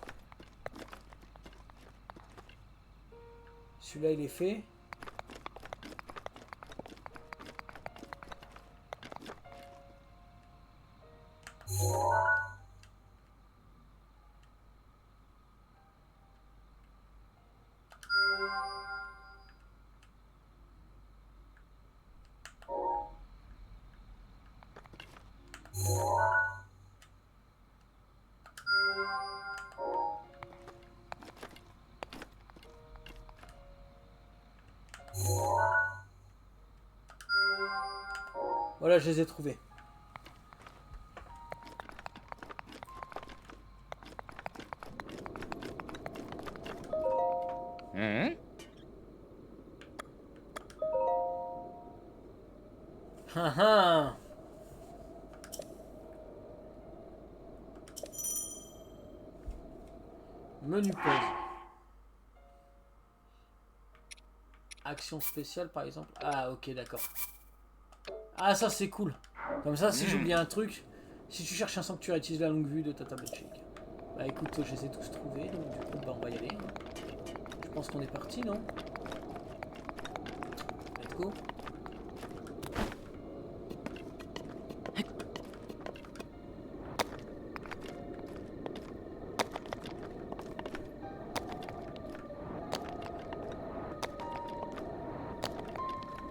Celui-là, il est fait. Voilà, je les ai trouvés. Ah ah. Menu pause. Action spéciale par exemple. Ah ok d'accord. Ah ça c'est cool. Comme ça si j'oublie un truc, si tu cherches un sanctuaire, utilise la longue vue de ta tablette Sheikah. Bah écoute, je les ai tous trouvés, donc du coup bah, on va y aller. Je pense qu'on est parti, non? Let's go.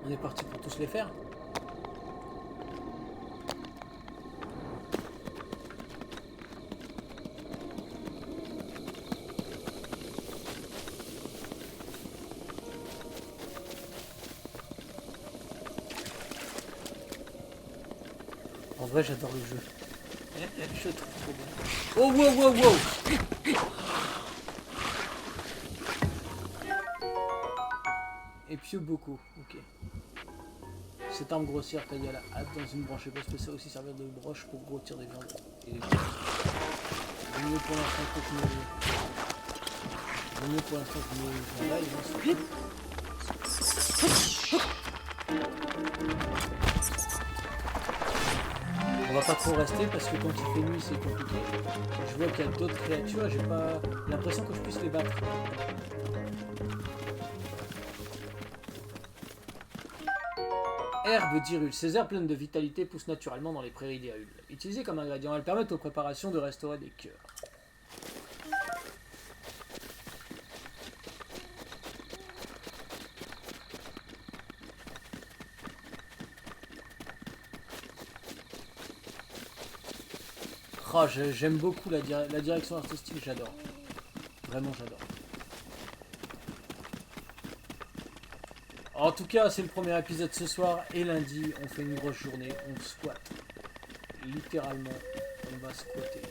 On est parti pour tous les faire. En vrai, j'adore le jeu. Je le trouve trop bien. Oh, wow, wow, wow! Et puis beaucoup, ok. Cette arme grossière taillée à la hâte dans une branche épaisse peut aussi servir de broche pour grossir des viandes. Et des viandes. Vaut mieux pour l'instant que je me... Vaut mieux pour l'instant que je me... Là, ils vont se... On va pas trop rester parce que quand il fait nuit c'est compliqué. Je vois qu'il y a d'autres créatures et j'ai pas l'impression que je puisse les battre. Herbe d'Hyrule. Ces herbes pleines de vitalité poussent naturellement dans les prairies d'Hyrule. Utilisées comme ingrédient, elles permettent aux préparations de restaurer des cœurs. Oh, j'aime beaucoup la direction artistique, j'adore. Vraiment, j'adore. En tout cas, c'est le premier épisode ce soir et lundi, on fait une grosse journée, on squatte. Littéralement, on va squatter.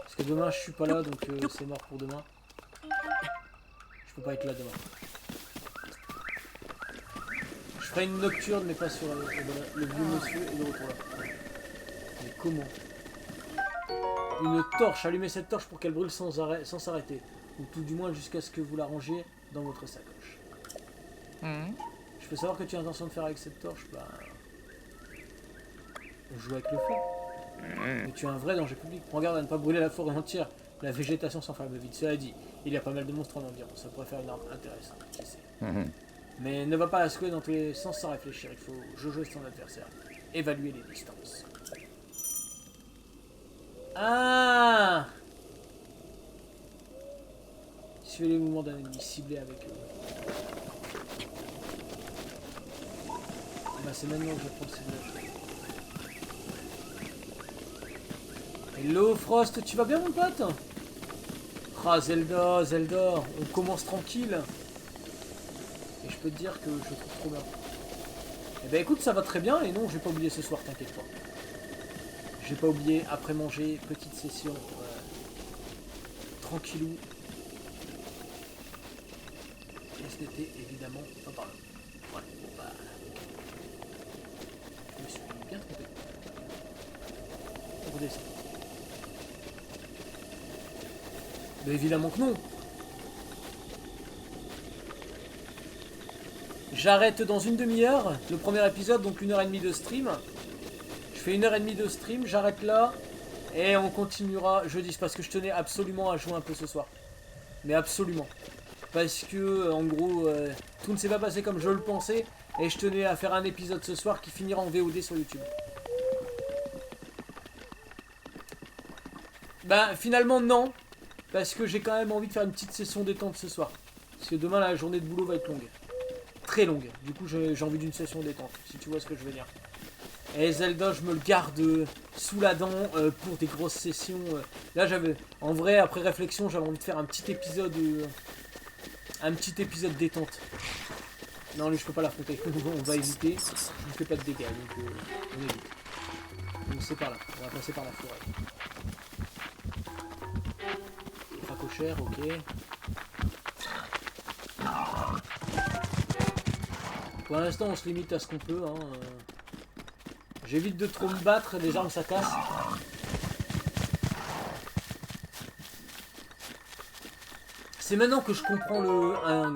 Parce que demain, je suis pas là, donc c'est mort pour demain. Je peux pas être là demain. Je ferai une nocturne, mais pas sur le vieux monsieur et le retour là. Mais comment? Une torche, allumez cette torche pour qu'elle brûle sans s'arrêter. Ou tout du moins jusqu'à ce que vous la rangiez dans votre sacoche. Je peux savoir que tu as l'intention de faire avec cette torche? Bah... On joue avec le feu. Mais tu es un vrai danger public. Prends garde à ne pas brûler la forêt entière. La végétation s'enflamme vite. Cela dit, il y a pas mal de monstres en environ. Ça pourrait faire une arme intéressante, qui sait. Mais ne va pas la secouer dans tous les sens sans réfléchir. Il faut jauger son adversaire. Évaluer les distances. Ah! Suivez les mouvements d'un ennemi ciblé avec eux. Bah c'est maintenant que je prends le ciblage. Hello Frost, tu vas bien mon pote? Ah Zelda, on commence tranquille. Et je peux te dire que je trouve trop bien. Eh ben écoute, ça va très bien et non, j'ai pas oublié ce soir, t'inquiète pas. J'ai pas oublié, après manger, petite session, tranquillou. Et c'était évidemment pas par là. Ouais, bon bah... Je me suis bien trompé. On redescend. Mais évidemment que non. J'arrête dans une demi-heure, le premier épisode, donc 1h30 de stream. Je fais 1h30 de stream, j'arrête là. Et on continuera jeudi, parce que je tenais absolument à jouer un peu ce soir. Mais absolument. Parce que, en gros, tout ne s'est pas passé comme je le pensais. Et je tenais à faire un épisode ce soir qui finira en VOD sur YouTube. Bah, finalement, non. Parce que j'ai quand même envie de faire une petite session détente ce soir. Parce que demain, la journée de boulot va être longue. Très longue. Du coup, j'ai envie d'une session détente, si tu vois ce que je veux dire. Et Zelda, je me le garde sous la dent pour des grosses sessions. Là, j'avais, en vrai, après réflexion, j'avais envie de faire un petit épisode détente. Non, lui, je peux pas l'affronter. On va éviter. Je ne fais pas de dégâts, donc on évite. Donc c'est par là. On va passer par la forêt. Cracochère, ok. Pour l'instant, on se limite à ce qu'on peut. Hein. J'évite de trop me battre, les armes ça casse. C'est maintenant que je comprends un gland.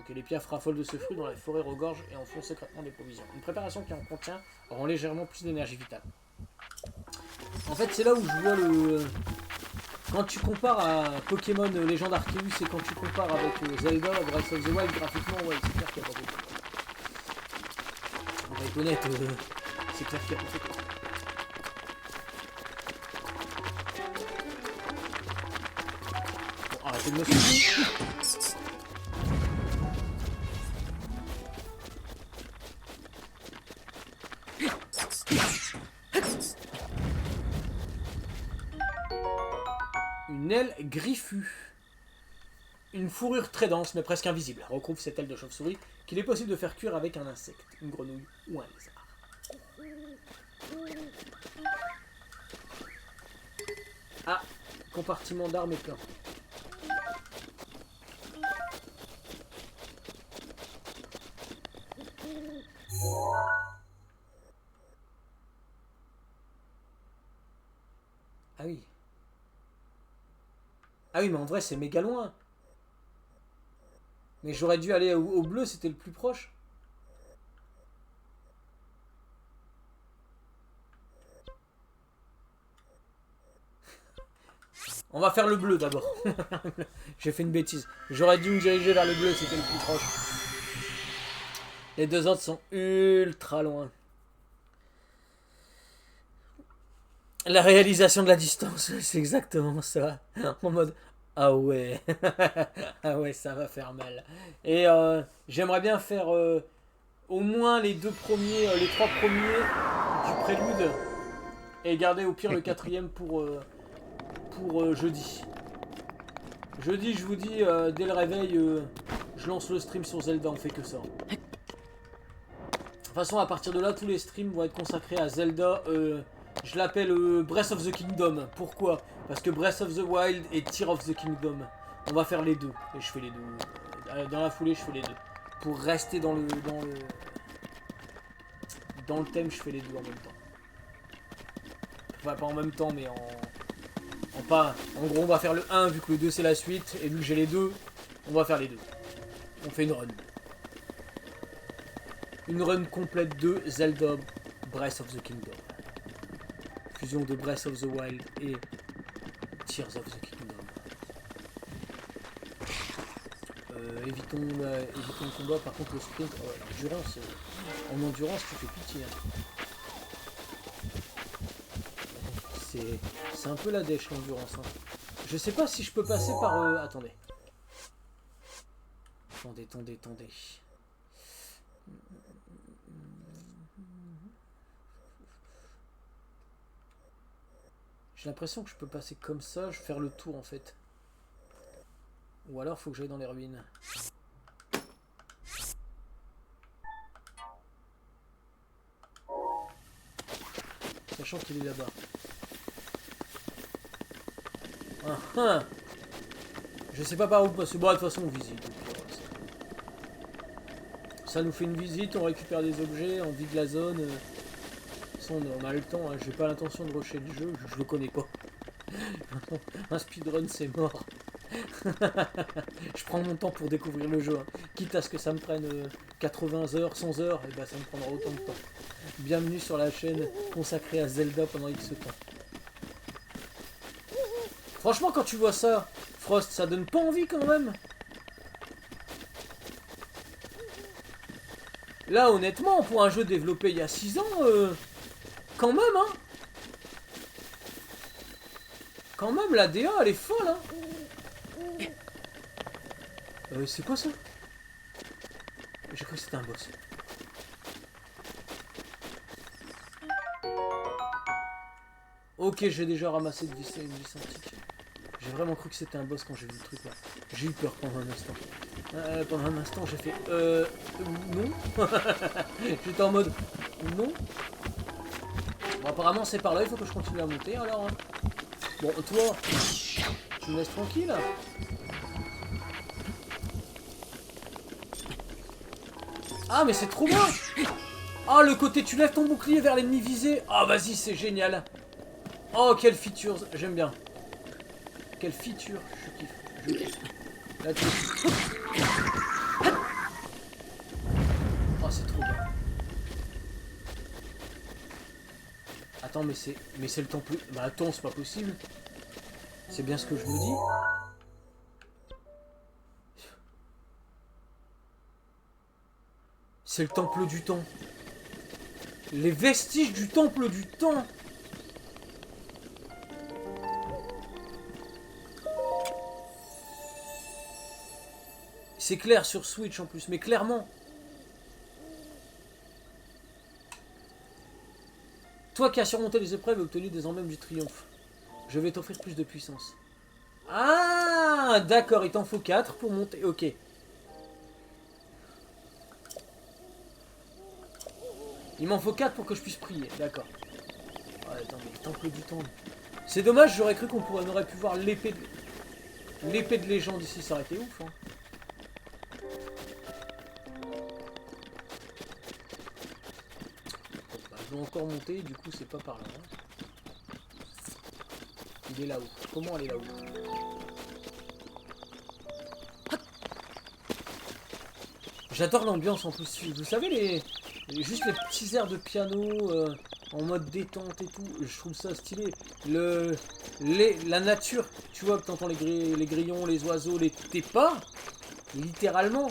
Que les pierres raffolent de ce fruit dans la forêt regorge et enfouissent secrètement des provisions. Une préparation qui en contient rend légèrement plus d'énergie vitale. En fait, c'est là où je vois le... Quand tu compares à Pokémon Légende Arceus et quand tu compares avec Zelda, Breath of the Wild, graphiquement, ouais, c'est clair qu'il n'y a pas beaucoup. On va être honnête, c'est clair qu'il n'y a pas beaucoup. arrêtez de me suivre. Une aile griffue. Une fourrure très dense mais presque invisible recouvre cette aile de chauve-souris qu'il est possible de faire cuire avec un insecte, une grenouille ou un lézard. Ah, compartiment d'armes est plein. Ah oui. Ah oui, mais en vrai, c'est méga loin. Mais j'aurais dû aller au bleu, c'était le plus proche. On va faire le bleu d'abord. J'ai fait une bêtise. J'aurais dû me diriger vers le bleu, c'était le plus proche. Les deux autres sont ultra loin. La réalisation de la distance, c'est exactement ça. En mode, ah ouais, ah ouais, ça va faire mal. Et j'aimerais bien faire au moins les trois premiers du prélude et garder au pire le quatrième pour jeudi. Jeudi, je vous dis, dès le réveil, je lance le stream sur Zelda, on fait que ça. De toute façon, à partir de là, tous les streams vont être consacrés à Zelda. Je l'appelle Breath of the Kingdom. Pourquoi? Parce que Breath of the Wild et Tears of the Kingdom. On va faire les deux. Et je fais les deux. Dans la foulée, je fais les deux. Pour rester dans le thème, je fais les deux en même temps. Enfin, pas en même temps, mais en gros, on va faire le 1 vu que le 2 c'est la suite. Et vu que j'ai les deux, on va faire les deux. On fait une run. Une run complète de Zelda Breath of the Kingdom. Fusion de Breath of the Wild et Tears of the Kingdom. Évitons le combat, par contre le sprint, l'endurance, en endurance tu fais pitié. C'est un peu la dèche l'endurance. Hein. Je sais pas si je peux passer par... Attendez. Attendez. J'ai l'impression que je peux passer comme ça, je vais faire le tour en fait. Ou alors faut que j'aille dans les ruines. Sachant qu'il est là-bas. Je sais pas par où passer. Bon, de toute façon on visite. Ça nous fait une visite, on récupère des objets, on vide la zone. On a le temps, hein. J'ai pas l'intention de rusher le jeu, je le connais pas. Un speedrun c'est mort. Je prends mon temps pour découvrir le jeu. Hein. Quitte à ce que ça me prenne 80 heures, 100 heures, et bah ça me prendra autant de temps. Bienvenue sur la chaîne consacrée à Zelda pendant X temps. Franchement quand tu vois ça, Frost, ça donne pas envie quand même. Là honnêtement, pour un jeu développé il y a 6 ans, quand même hein. Quand même la DA elle est folle hein. C'est quoi ça? J'ai cru que c'était un boss. Ok, j'ai déjà ramassé une vis antique. J'ai vraiment cru que c'était un boss quand j'ai vu le truc là. J'ai eu peur pendant un instant. Pendant un instant, j'ai fait non. J'étais en mode non. Bon, apparemment, c'est par là, il faut que je continue à monter alors. Hein. Bon, toi, tu me laisses tranquille. Ah, mais c'est trop bien. Ah, le côté, tu lèves ton bouclier vers l'ennemi visé. Ah, vas-y, c'est génial. Oh, quelle feature, j'aime bien. Quelle feature, je kiffe. Là-dessus. Oh, c'est trop bien. Attends, mais c'est le temple. Bah attends, c'est pas possible. C'est bien ce que je me dis. C'est le temple du temps. Les vestiges du temple du temps. C'est clair sur Switch en plus, mais clairement. Toi qui as surmonté les épreuves et obtenu des emblèmes du triomphe, je vais t'offrir plus de puissance. Ah, d'accord, il t'en faut 4 pour monter. Ok. Il m'en faut 4 pour que je puisse prier, d'accord. Oh, attends, mais le temple du temps. C'est dommage, j'aurais cru qu'on aurait pu voir l'épée de légende ici, ça aurait été ouf. Hein. Bah, je vais encore monter, du coup c'est pas par là. Hein. Il est là-haut. Comment aller là-haut? J'adore l'ambiance en plus. Vous savez, juste les petits airs de piano en mode détente et tout. Je trouve ça stylé. La nature, tu vois, que t'entends les grillons, les oiseaux, t'es pas littéralement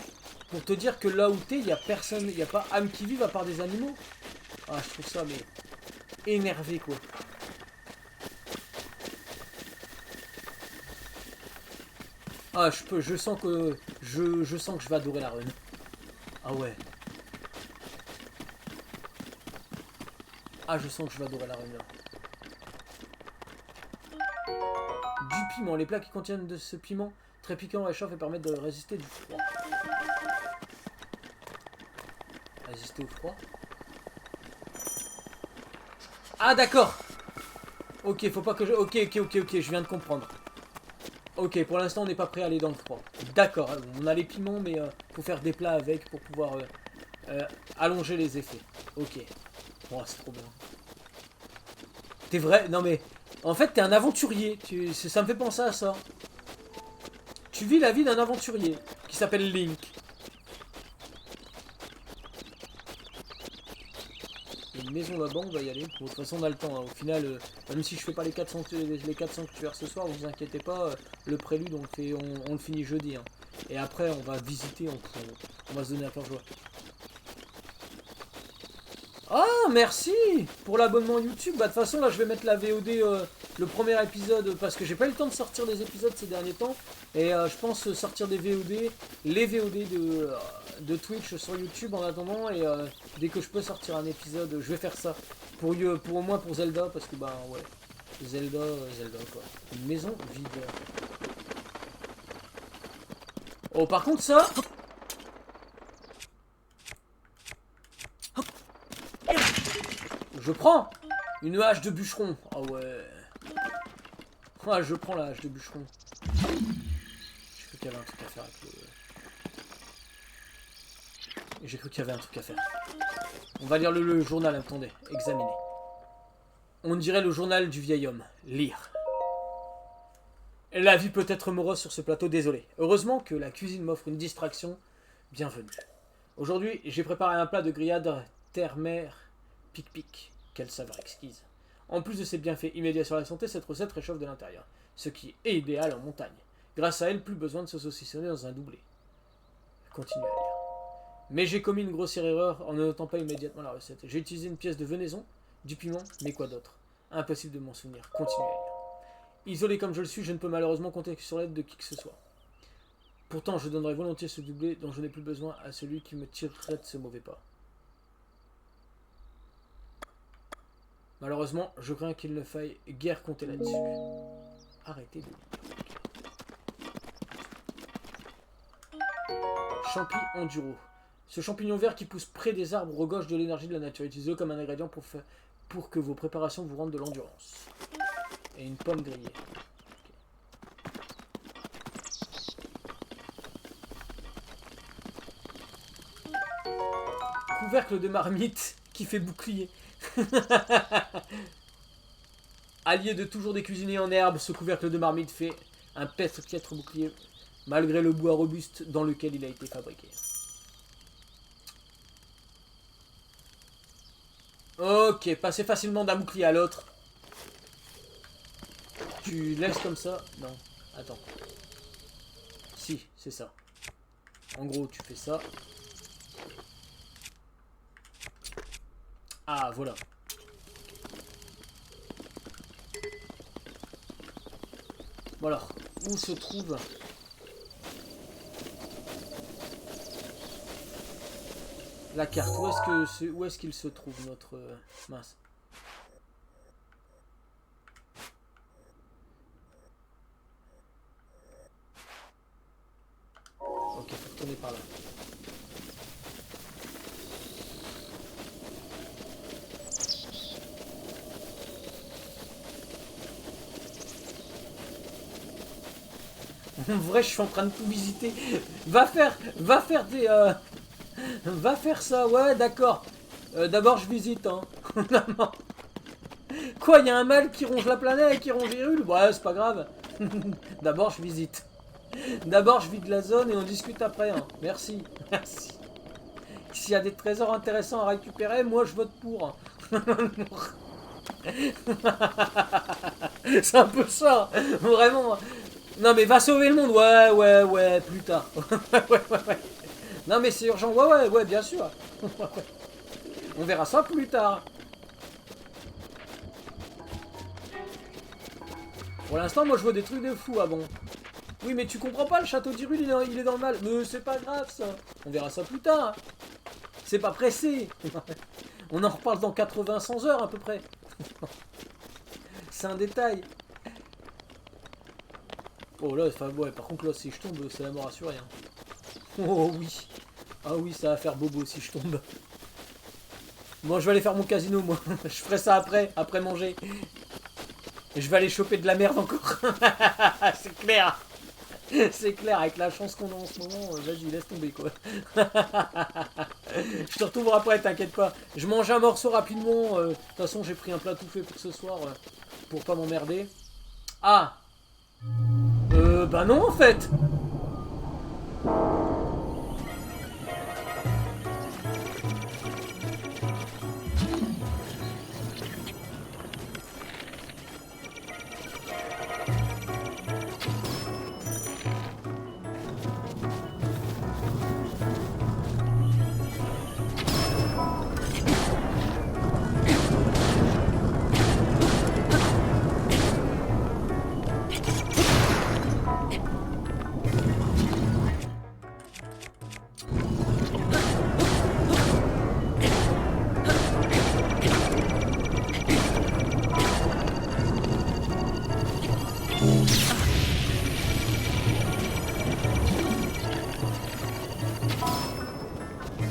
pour te dire que là où t'es, il n'y a personne, il n'y a pas âme qui vive à part des animaux. Ah, je trouve ça, mais énervé quoi. Ah, je sens que je sens que je vais adorer la run. Ah ouais. Ah, je sens que je vais adorer la run là. Du piment. Les plats qui contiennent de ce piment très piquant réchauffent et permettent de résister du froid. Résister au froid. Ah d'accord. Ok, faut pas que je... Ok, je viens de comprendre. Ok, pour l'instant on n'est pas prêt à aller dans le froid. D'accord, on a les piments mais faut faire des plats avec pour pouvoir allonger les effets. Ok. Oh, c'est trop bien. T'es vrai? Non mais... En fait t'es un aventurier. Ça me fait penser à ça. Tu vis la vie d'un aventurier qui s'appelle Link. Une maison là-bas, on va y aller. Bon, de toute façon, on a le temps. Hein. Au final, même si je fais pas les 400 sanctuaires ce soir, vous inquiétez pas. Le prélude, on le finit jeudi. Hein. Et après, on va visiter. On va se donner à cœur joie. Ah, merci pour l'abonnement YouTube. Bah, de toute façon, là, je vais mettre la VOD, le premier épisode, parce que j'ai pas eu le temps de sortir des épisodes ces derniers temps. Et je pense sortir des VOD, les VOD de Twitch sur YouTube en attendant. Et dès que je peux sortir un épisode, je vais faire ça. Pour au moins pour Zelda, parce que, bah, ouais. Zelda quoi. Une maison vide. Oh, par contre, ça... Je prends une hache de bûcheron. Ah ouais. Ah, je prends la hache de bûcheron. J'ai cru qu'il y avait un truc à faire avec le... J'ai cru qu'il y avait un truc à faire. On va lire le journal, attendez. Examiner. On dirait le journal du vieil homme. Lire. La vie peut être morose sur ce plateau, désolé. Heureusement que la cuisine m'offre une distraction. Bienvenue. Aujourd'hui, j'ai préparé un plat de grillade terre-mer pic-pic. Quelle saveur exquise. En plus de ses bienfaits immédiats sur la santé, cette recette réchauffe de l'intérieur, ce qui est idéal en montagne. Grâce à elle, plus besoin de se saucissonner dans un doublé. Continuez à lire. Mais j'ai commis une grossière erreur en ne notant pas immédiatement la recette. J'ai utilisé une pièce de venaison, du piment, mais quoi d'autre? Impossible de m'en souvenir. Continuez à lire. Isolé comme je le suis, je ne peux malheureusement compter sur l'aide de qui que ce soit. Pourtant, je donnerais volontiers ce doublé dont je n'ai plus besoin à celui qui me tirerait de ce mauvais pas. Malheureusement, je crains qu'il ne faille guère compter là-dessus. Arrêtez de... Champi enduro. Ce champignon vert qui pousse près des arbres regorge de l'énergie de la nature. Utilisez-le comme un ingrédient pour que vos préparations vous rendent de l'endurance. Et une pomme grillée. Okay. Couvercle de marmite qui fait bouclier. Allié de toujours des cuisiniers en herbe, ce couvercle de marmite fait un piètre bouclier malgré le bois robuste dans lequel il a été fabriqué. Ok, passer facilement d'un bouclier à l'autre. Tu laisses comme ça. Non, attends. Si, c'est ça. En gros, tu fais ça. Ah, voilà. Bon alors, où se trouve La carte, où est-ce qu'il se trouve notre mince. Ok, faut retourner par là. En vrai, je suis en train de tout visiter. Va faire des... Va faire ça, ouais, d'accord. D'abord, je visite, hein. Non. Quoi, il y a un mâle qui ronge la planète, qui ronge Hyrule? Ouais, c'est pas grave. D'abord, je visite. D'abord, je vide la zone et on discute après, hein. Merci, merci. S'il y a des trésors intéressants à récupérer, moi, je vote pour. C'est un peu ça, vraiment. Non, mais va sauver le monde, ouais, plus tard. Ouais. Non, mais c'est urgent, ouais, bien sûr. On verra ça plus tard. Pour l'instant, moi, je vois des trucs de fou, ah bon. Oui, mais tu comprends pas, le château d'Hyrule, il est dans le mal. Mais c'est pas grave, ça. On verra ça plus tard. C'est pas pressé. On en reparle dans 80-100 heures, à peu près. C'est un détail. Oh là, enfin, ouais, par contre, là, si je tombe, c'est la mort assurée. Hein. Oh oui. Ah oui, ça va faire bobo si je tombe. Bon, je vais aller faire mon casino, moi. Je ferai ça après manger. Et je vais aller choper de la merde encore. C'est clair. C'est clair, avec la chance qu'on a en ce moment, vas-y, laisse tomber, quoi. Je te retrouverai après, t'inquiète pas. Je mange un morceau rapidement. De toute façon, j'ai pris un plat tout fait pour ce soir, pour pas m'emmerder. Ah. Bah non, en fait.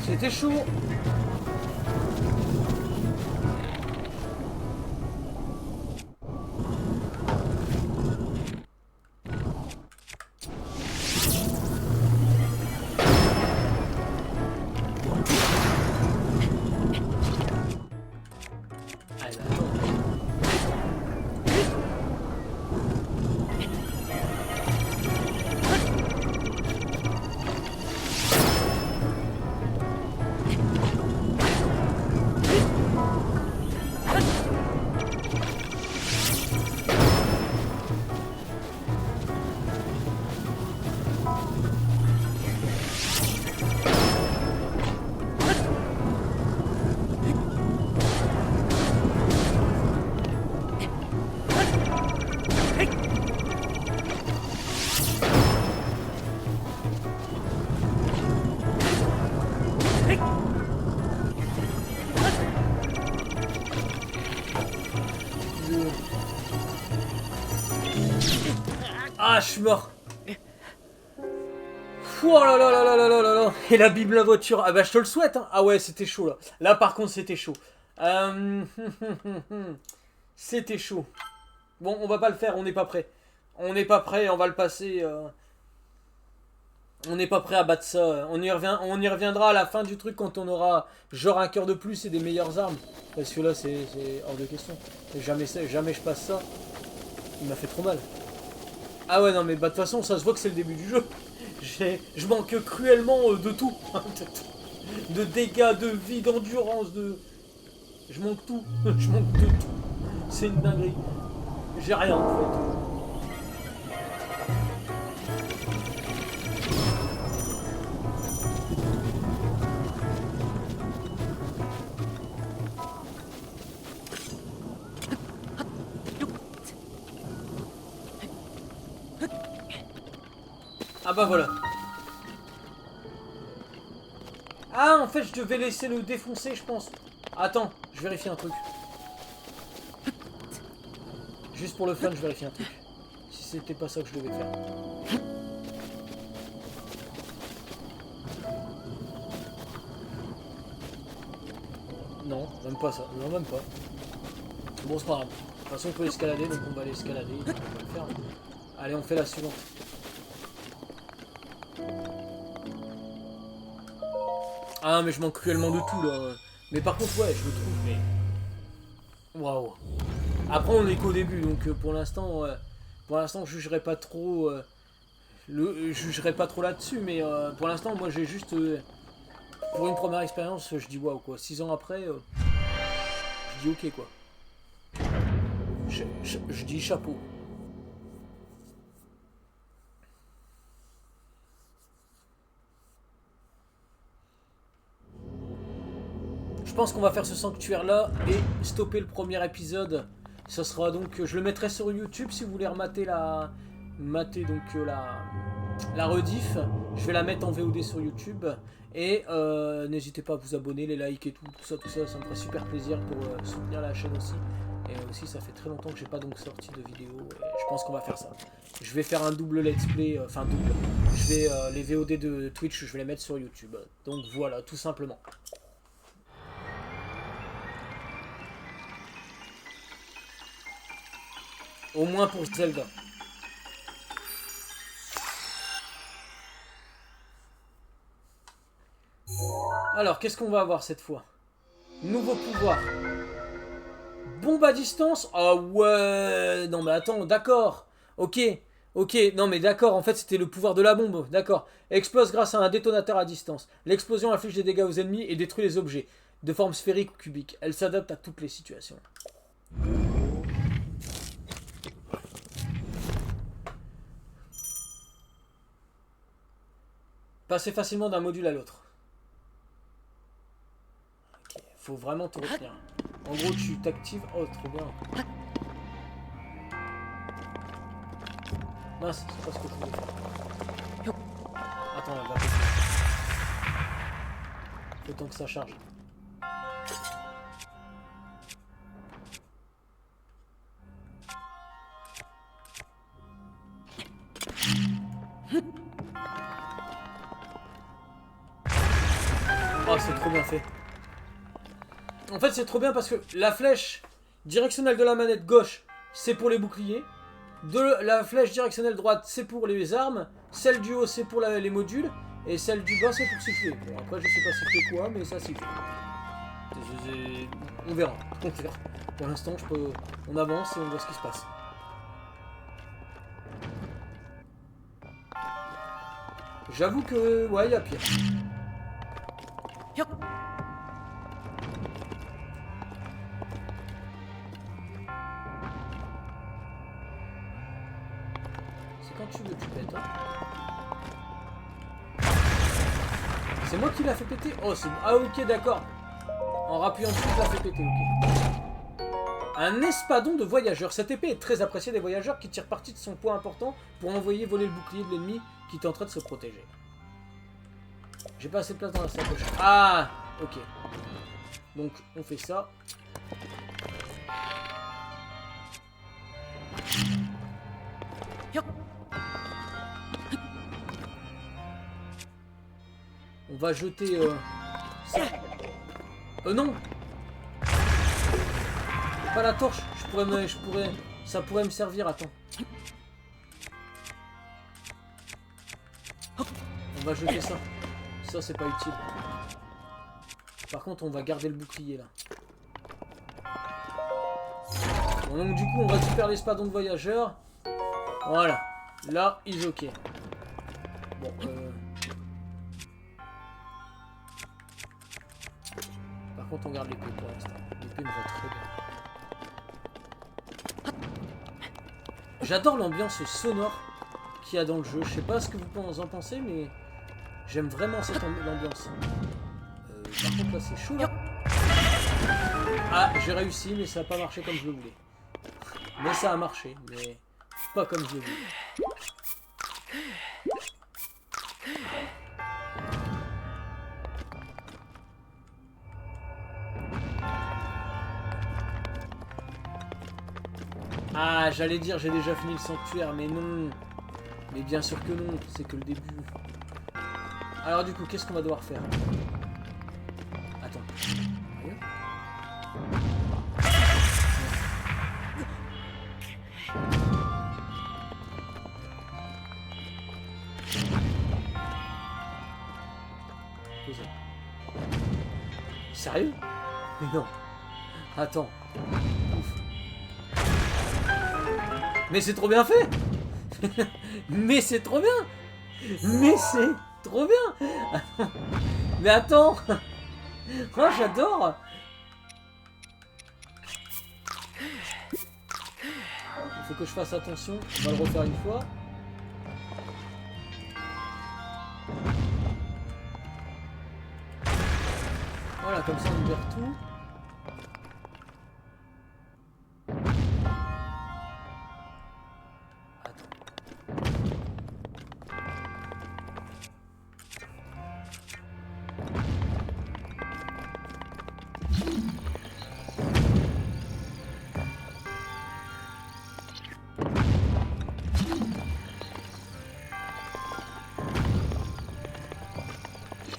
C'était chaud. Ah, je suis mort. Oh là là là là là là là là. Et la Bible, la voiture. Ah bah je te le souhaite. Hein. Ah ouais, c'était chaud là. Là par contre, c'était chaud. C'était chaud. Bon, on va pas le faire, on n'est pas prêt. On n'est pas prêt, on va le passer. On n'est pas prêt à battre ça. On y reviendra à la fin du truc quand on aura genre un cœur de plus et des meilleures armes. Parce que là, c'est hors de question. Jamais je passe ça. Il m'a fait trop mal. Ah ouais, non, mais bah de toute façon, ça se voit que c'est le début du jeu. Je manque cruellement de tout. De dégâts, de vie, d'endurance, de... Je manque tout. Je manque de tout. C'est une dinguerie. J'ai rien en fait. Ah bah voilà. Ah, en fait, je devais laisser le défoncer, je pense. Attends, je vérifie un truc. Juste pour le fun, je vérifie un truc. Si c'était pas ça que je devais faire. Non, même pas ça. Non, même pas. Bon, c'est pas grave. De toute façon, on peut escalader, donc on va aller escalader. On va le faire. Allez, on fait la suivante. Ah, mais je manque cruellement de tout, là. Mais par contre, ouais, je le trouve, mais... Waouh. Après, on est qu'au début, donc pour l'instant, je jugerai pas trop... je jugerai pas trop là-dessus, mais pour l'instant, moi, j'ai juste... pour une première expérience, je dis waouh, quoi. 6 ans après, je dis ok, quoi. Je dis chapeau. Je pense qu'on va faire ce sanctuaire là et stopper le premier épisode. Ça sera donc, je le mettrai sur YouTube si vous voulez remater la rediff. Je vais la mettre en VOD sur YouTube et n'hésitez pas à vous abonner, les likes et tout ça, ça me ferait super plaisir pour soutenir la chaîne aussi. Et aussi, ça fait très longtemps que j'ai pas donc sorti de vidéo. Et je pense qu'on va faire ça. Je vais faire un double let's play, enfin double. Je vais les VOD de Twitch, je vais les mettre sur YouTube. Donc voilà, tout simplement. Au moins pour Zelda. Alors, qu'est-ce qu'on va avoir cette fois? Nouveau pouvoir. Bombe à distance. Ah ouais. Non mais attends, d'accord. Ok. Ok, non mais d'accord, en fait c'était le pouvoir de la bombe. D'accord. Explose grâce à un détonateur à distance. L'explosion inflige des dégâts aux ennemis et détruit les objets. De forme sphérique ou cubique. Elle s'adapte à toutes les situations. Passer facilement d'un module à l'autre. Ok, faut vraiment te retenir. En gros, tu t'actives. Oh, trop bien. Mince, c'est pas ce que je voulais faire. Attends, elle va péter. Le temps que ça charge. Oh, c'est trop bien fait. En fait, c'est trop bien parce que la flèche directionnelle de la manette gauche, c'est pour les boucliers. La flèche directionnelle droite, c'est pour les armes. Celle du haut, c'est pour les modules. Et celle du bas, c'est pour siffler. Bon, après, je sais pas siffler quoi, mais ça siffle. On verra. On verra. Pour l'instant, on avance et on voit ce qui se passe. J'avoue que, ouais, il y a pire. C'est quand tu veux que tu pètes, hein. C'est moi qui l'a fait péter. Oh, c'est... Ah, ok, d'accord. En rappuyant dessus, je l'a fait péter, ok. Un espadon de voyageur. Cette épée est très appréciée des voyageurs qui tirent parti de son poids important pour envoyer voler le bouclier de l'ennemi qui est en train de se protéger. J'ai pas assez de place dans la sacoche. Ah, ok. Donc, on fait ça. On va jeter ça. Non. Pas la torche. Ça pourrait me servir. Attends. On va jeter ça. Ça, c'est pas utile. Par contre, on va garder le bouclier, là. Bon, donc, du coup, on récupère l'espadon de voyageur. Voilà. Là, il est ok. Bon, Par contre, on garde l'épée pour l'instant. L'épée me va très bien. J'adore l'ambiance sonore qu'il y a dans le jeu. Je sais pas ce que vous en pensez, mais j'aime vraiment cette ambiance. Par contre, là, c'est chaud, là. Ah, j'ai réussi, mais ça n'a pas marché comme je le voulais. Mais ça a marché, mais pas comme je le voulais. Ah, j'allais dire j'ai déjà fini le sanctuaire, mais non. Mais bien sûr que non, c'est que le début. Alors du coup, qu'est-ce qu'on va devoir faire? Attends. Sérieux? Sérieux? Mais non. Attends. Ouf. Mais c'est trop bien fait. Mais c'est trop bien. Mais c'est trop bien. Mais attends. Moi j'adore. Il faut que je fasse attention. On va le refaire une fois. Voilà, comme ça on libère tout.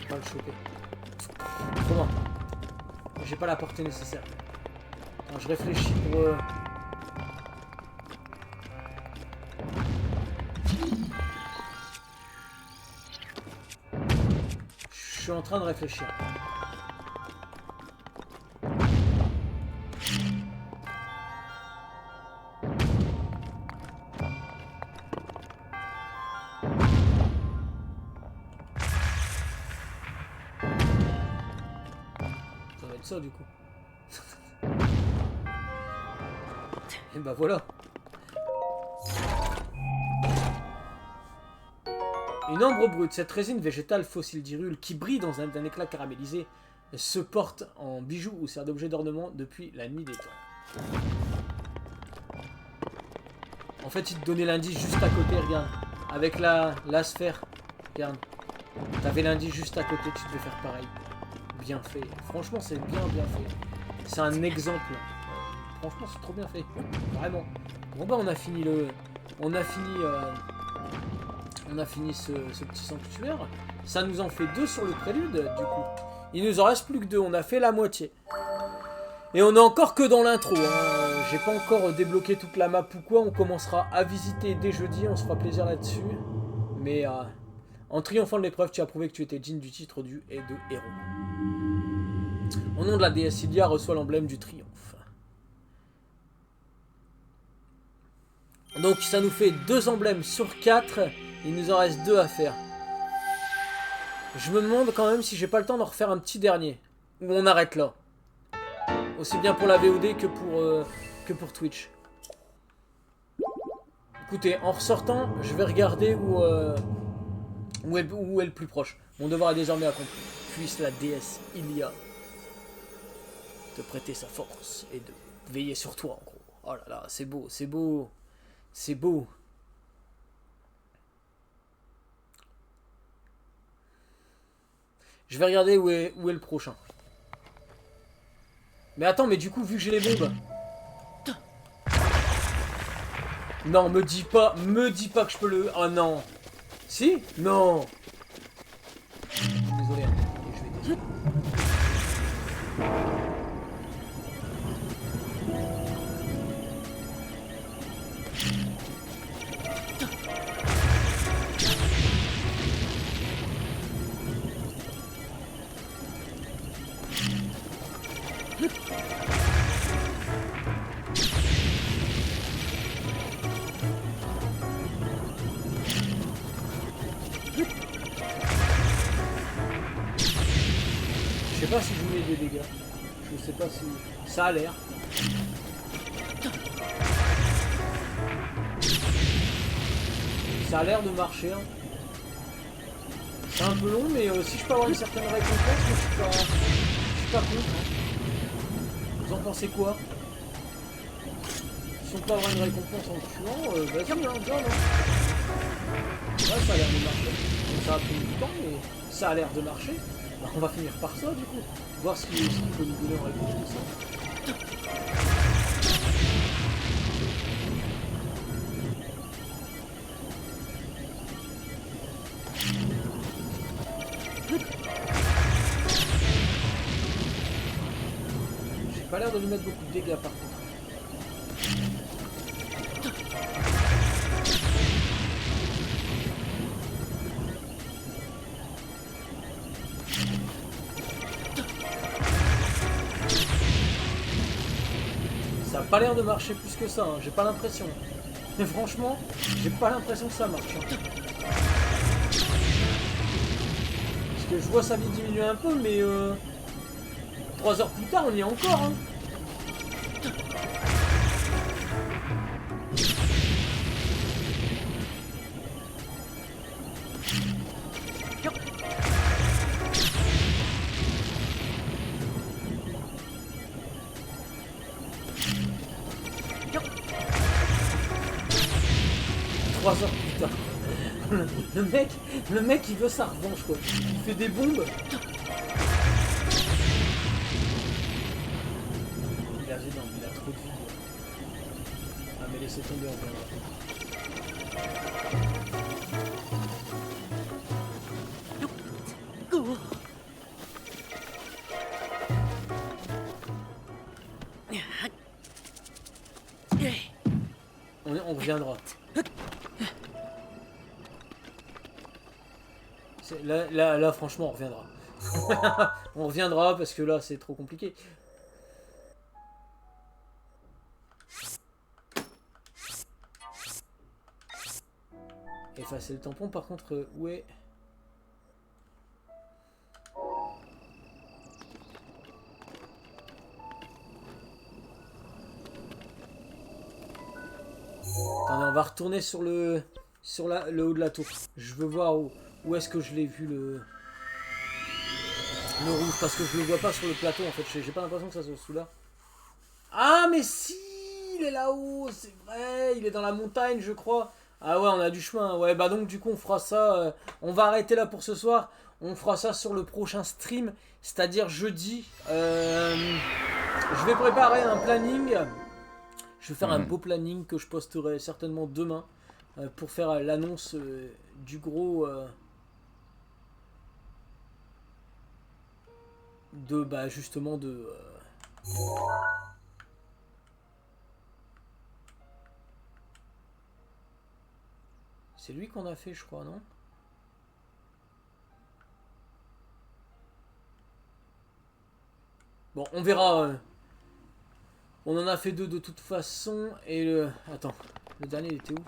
Pas le choper. Comment? J'ai pas la portée nécessaire. Alors, je réfléchis pour... Je suis en train de réfléchir. Ça du coup. Et bah voilà. Une ambre brute, cette résine végétale fossile d'Hyrule qui brille dans un éclat caramélisé se porte en bijou ou sert d'objet d'ornement depuis la nuit des temps. En fait, il te donnait l'indice juste à côté, regarde. Avec la sphère. Regarde. T'avais l'indice juste à côté, tu devais faire pareil. Bien fait. Franchement, c'est bien fait. C'est un exemple. Franchement, c'est trop bien fait. Vraiment. Bon bah, on a fini ce petit sanctuaire. Ça nous en fait 2 sur le prélude, du coup. Il nous en reste plus que 2. On a fait la moitié. Et on est encore que dans l'intro. Hein. J'ai pas encore débloqué toute la map ou quoi. On commencera à visiter dès jeudi. On se fera plaisir là-dessus. Mais en triomphant de l'épreuve, tu as prouvé que tu étais digne du titre du et de héros. Au nom de la déesse Ilia, reçoit l'emblème du triomphe. Donc ça nous fait 2 emblèmes sur 4. Il nous en reste 2 à faire. Je me demande quand même si j'ai pas le temps d'en refaire un petit dernier. Ou on arrête là. Aussi bien pour la VOD que pour Twitch. Écoutez, en ressortant, je vais regarder où est le plus proche. Mon devoir est désormais accompli. Puisse la déesse Ilia te prêter sa force et de veiller sur toi, en gros. Oh là là, c'est beau, c'est beau. C'est beau. Je vais regarder où est le prochain. Mais attends, mais du coup, vu que j'ai les bombes... Non, me dis pas que je peux le... Oh non. Si? Non. Désolé, hein. Je vais désolé. Je sais pas si je mets des dégâts. Je sais pas si... Ça a l'air. Ça a l'air de marcher. Hein. C'est un peu long, mais si je peux avoir une certaine récompense, je suis pas contre. Hein. Vous en pensez quoi? Si on peut avoir une récompense en tuant, vas-y, hein, bien, hein. Ouais, ça a l'air de marcher. Donc, ça a pris du temps, mais ça a l'air de marcher. Alors, on va finir par ça, du coup. Voir ce qu'il peut nous donner en réponse de ça. pas l'air de lui mettre beaucoup de dégâts par contre. Ça a pas l'air de marcher plus que ça, hein. J'ai pas l'impression. Mais franchement, j'ai pas l'impression que ça marche. Hein. Parce que je vois sa vie diminuer un peu, mais 3 heures plus tard, on y est encore. Hein. Le mec il veut sa revanche quoi. Il fait des bombes. Il a gênant, il a trop de vie. Ah mais laissez tomber en fait. On reviendra. Là, franchement, on reviendra. On reviendra parce que là, c'est trop compliqué. Effacer le tampon, par contre, où est... Attendez, on va retourner sur le haut de la tour. Je veux voir où est-ce que je l'ai vu le rouge, parce que je le vois pas sur le plateau en fait. J'ai pas l'impression que ça soit sous là. Ah mais si, il est là-haut, c'est vrai, il est dans la montagne je crois. Ah ouais, on a du chemin. Ouais, bah donc du coup on fera ça. On va arrêter là pour ce soir. On fera ça sur le prochain stream, c'est-à-dire jeudi. Je vais préparer un planning. Je vais faire un beau planning que je posterai certainement demain pour faire l'annonce du gros de bah justement de c'est lui qu'on a fait je crois, non? Bon, on verra. On en a fait 2 de toute façon. Et le... Attends, le dernier il était où?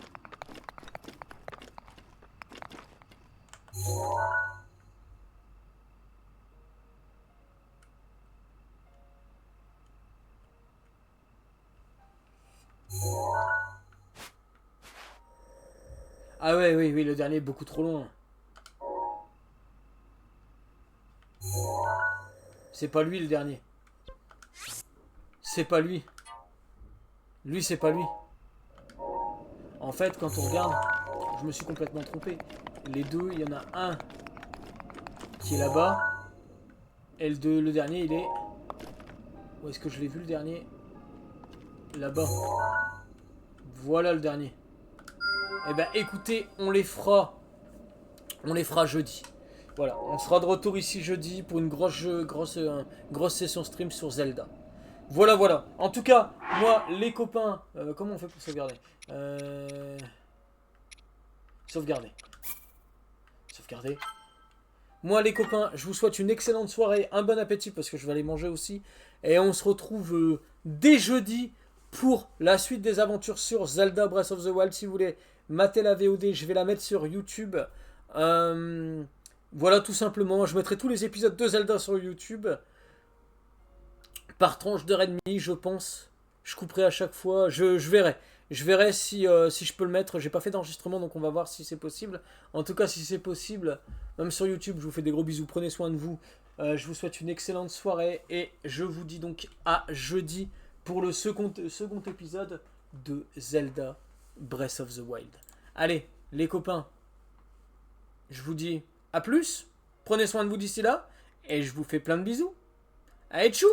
Ah ouais, oui, le dernier est beaucoup trop loin. C'est pas lui le dernier. C'est pas lui. Lui, c'est pas lui. En fait, quand on regarde, je me suis complètement trompé. Les deux, il y en a un qui est là-bas. Et le dernier, il est... Où est-ce que je l'ai vu le dernier? Là-bas. Voilà le dernier. Eh ben écoutez, on les fera jeudi. Voilà, on sera de retour ici jeudi pour une grosse session stream sur Zelda. Voilà. En tout cas, moi, les copains... comment on fait pour sauvegarder? Sauvegarder. Moi, les copains, je vous souhaite une excellente soirée, un bon appétit parce que je vais aller manger aussi. Et on se retrouve dès jeudi pour la suite des aventures sur Zelda Breath of the Wild. Si vous voulez mater la VOD, je vais la mettre sur YouTube. Voilà, tout simplement. Je mettrai tous les épisodes de Zelda sur YouTube. Par tranche d'heure et demie, je pense. Je couperai à chaque fois. Je verrai. Je verrai si je peux le mettre. J'ai pas fait d'enregistrement, donc on va voir si c'est possible. En tout cas, si c'est possible, même sur YouTube, je vous fais des gros bisous. Prenez soin de vous. Je vous souhaite une excellente soirée. Et je vous dis donc à jeudi pour le second épisode de Zelda Breath of the Wild. Allez, les copains, je vous dis à plus. Prenez soin de vous d'ici là. Et je vous fais plein de bisous. Allez, tchou!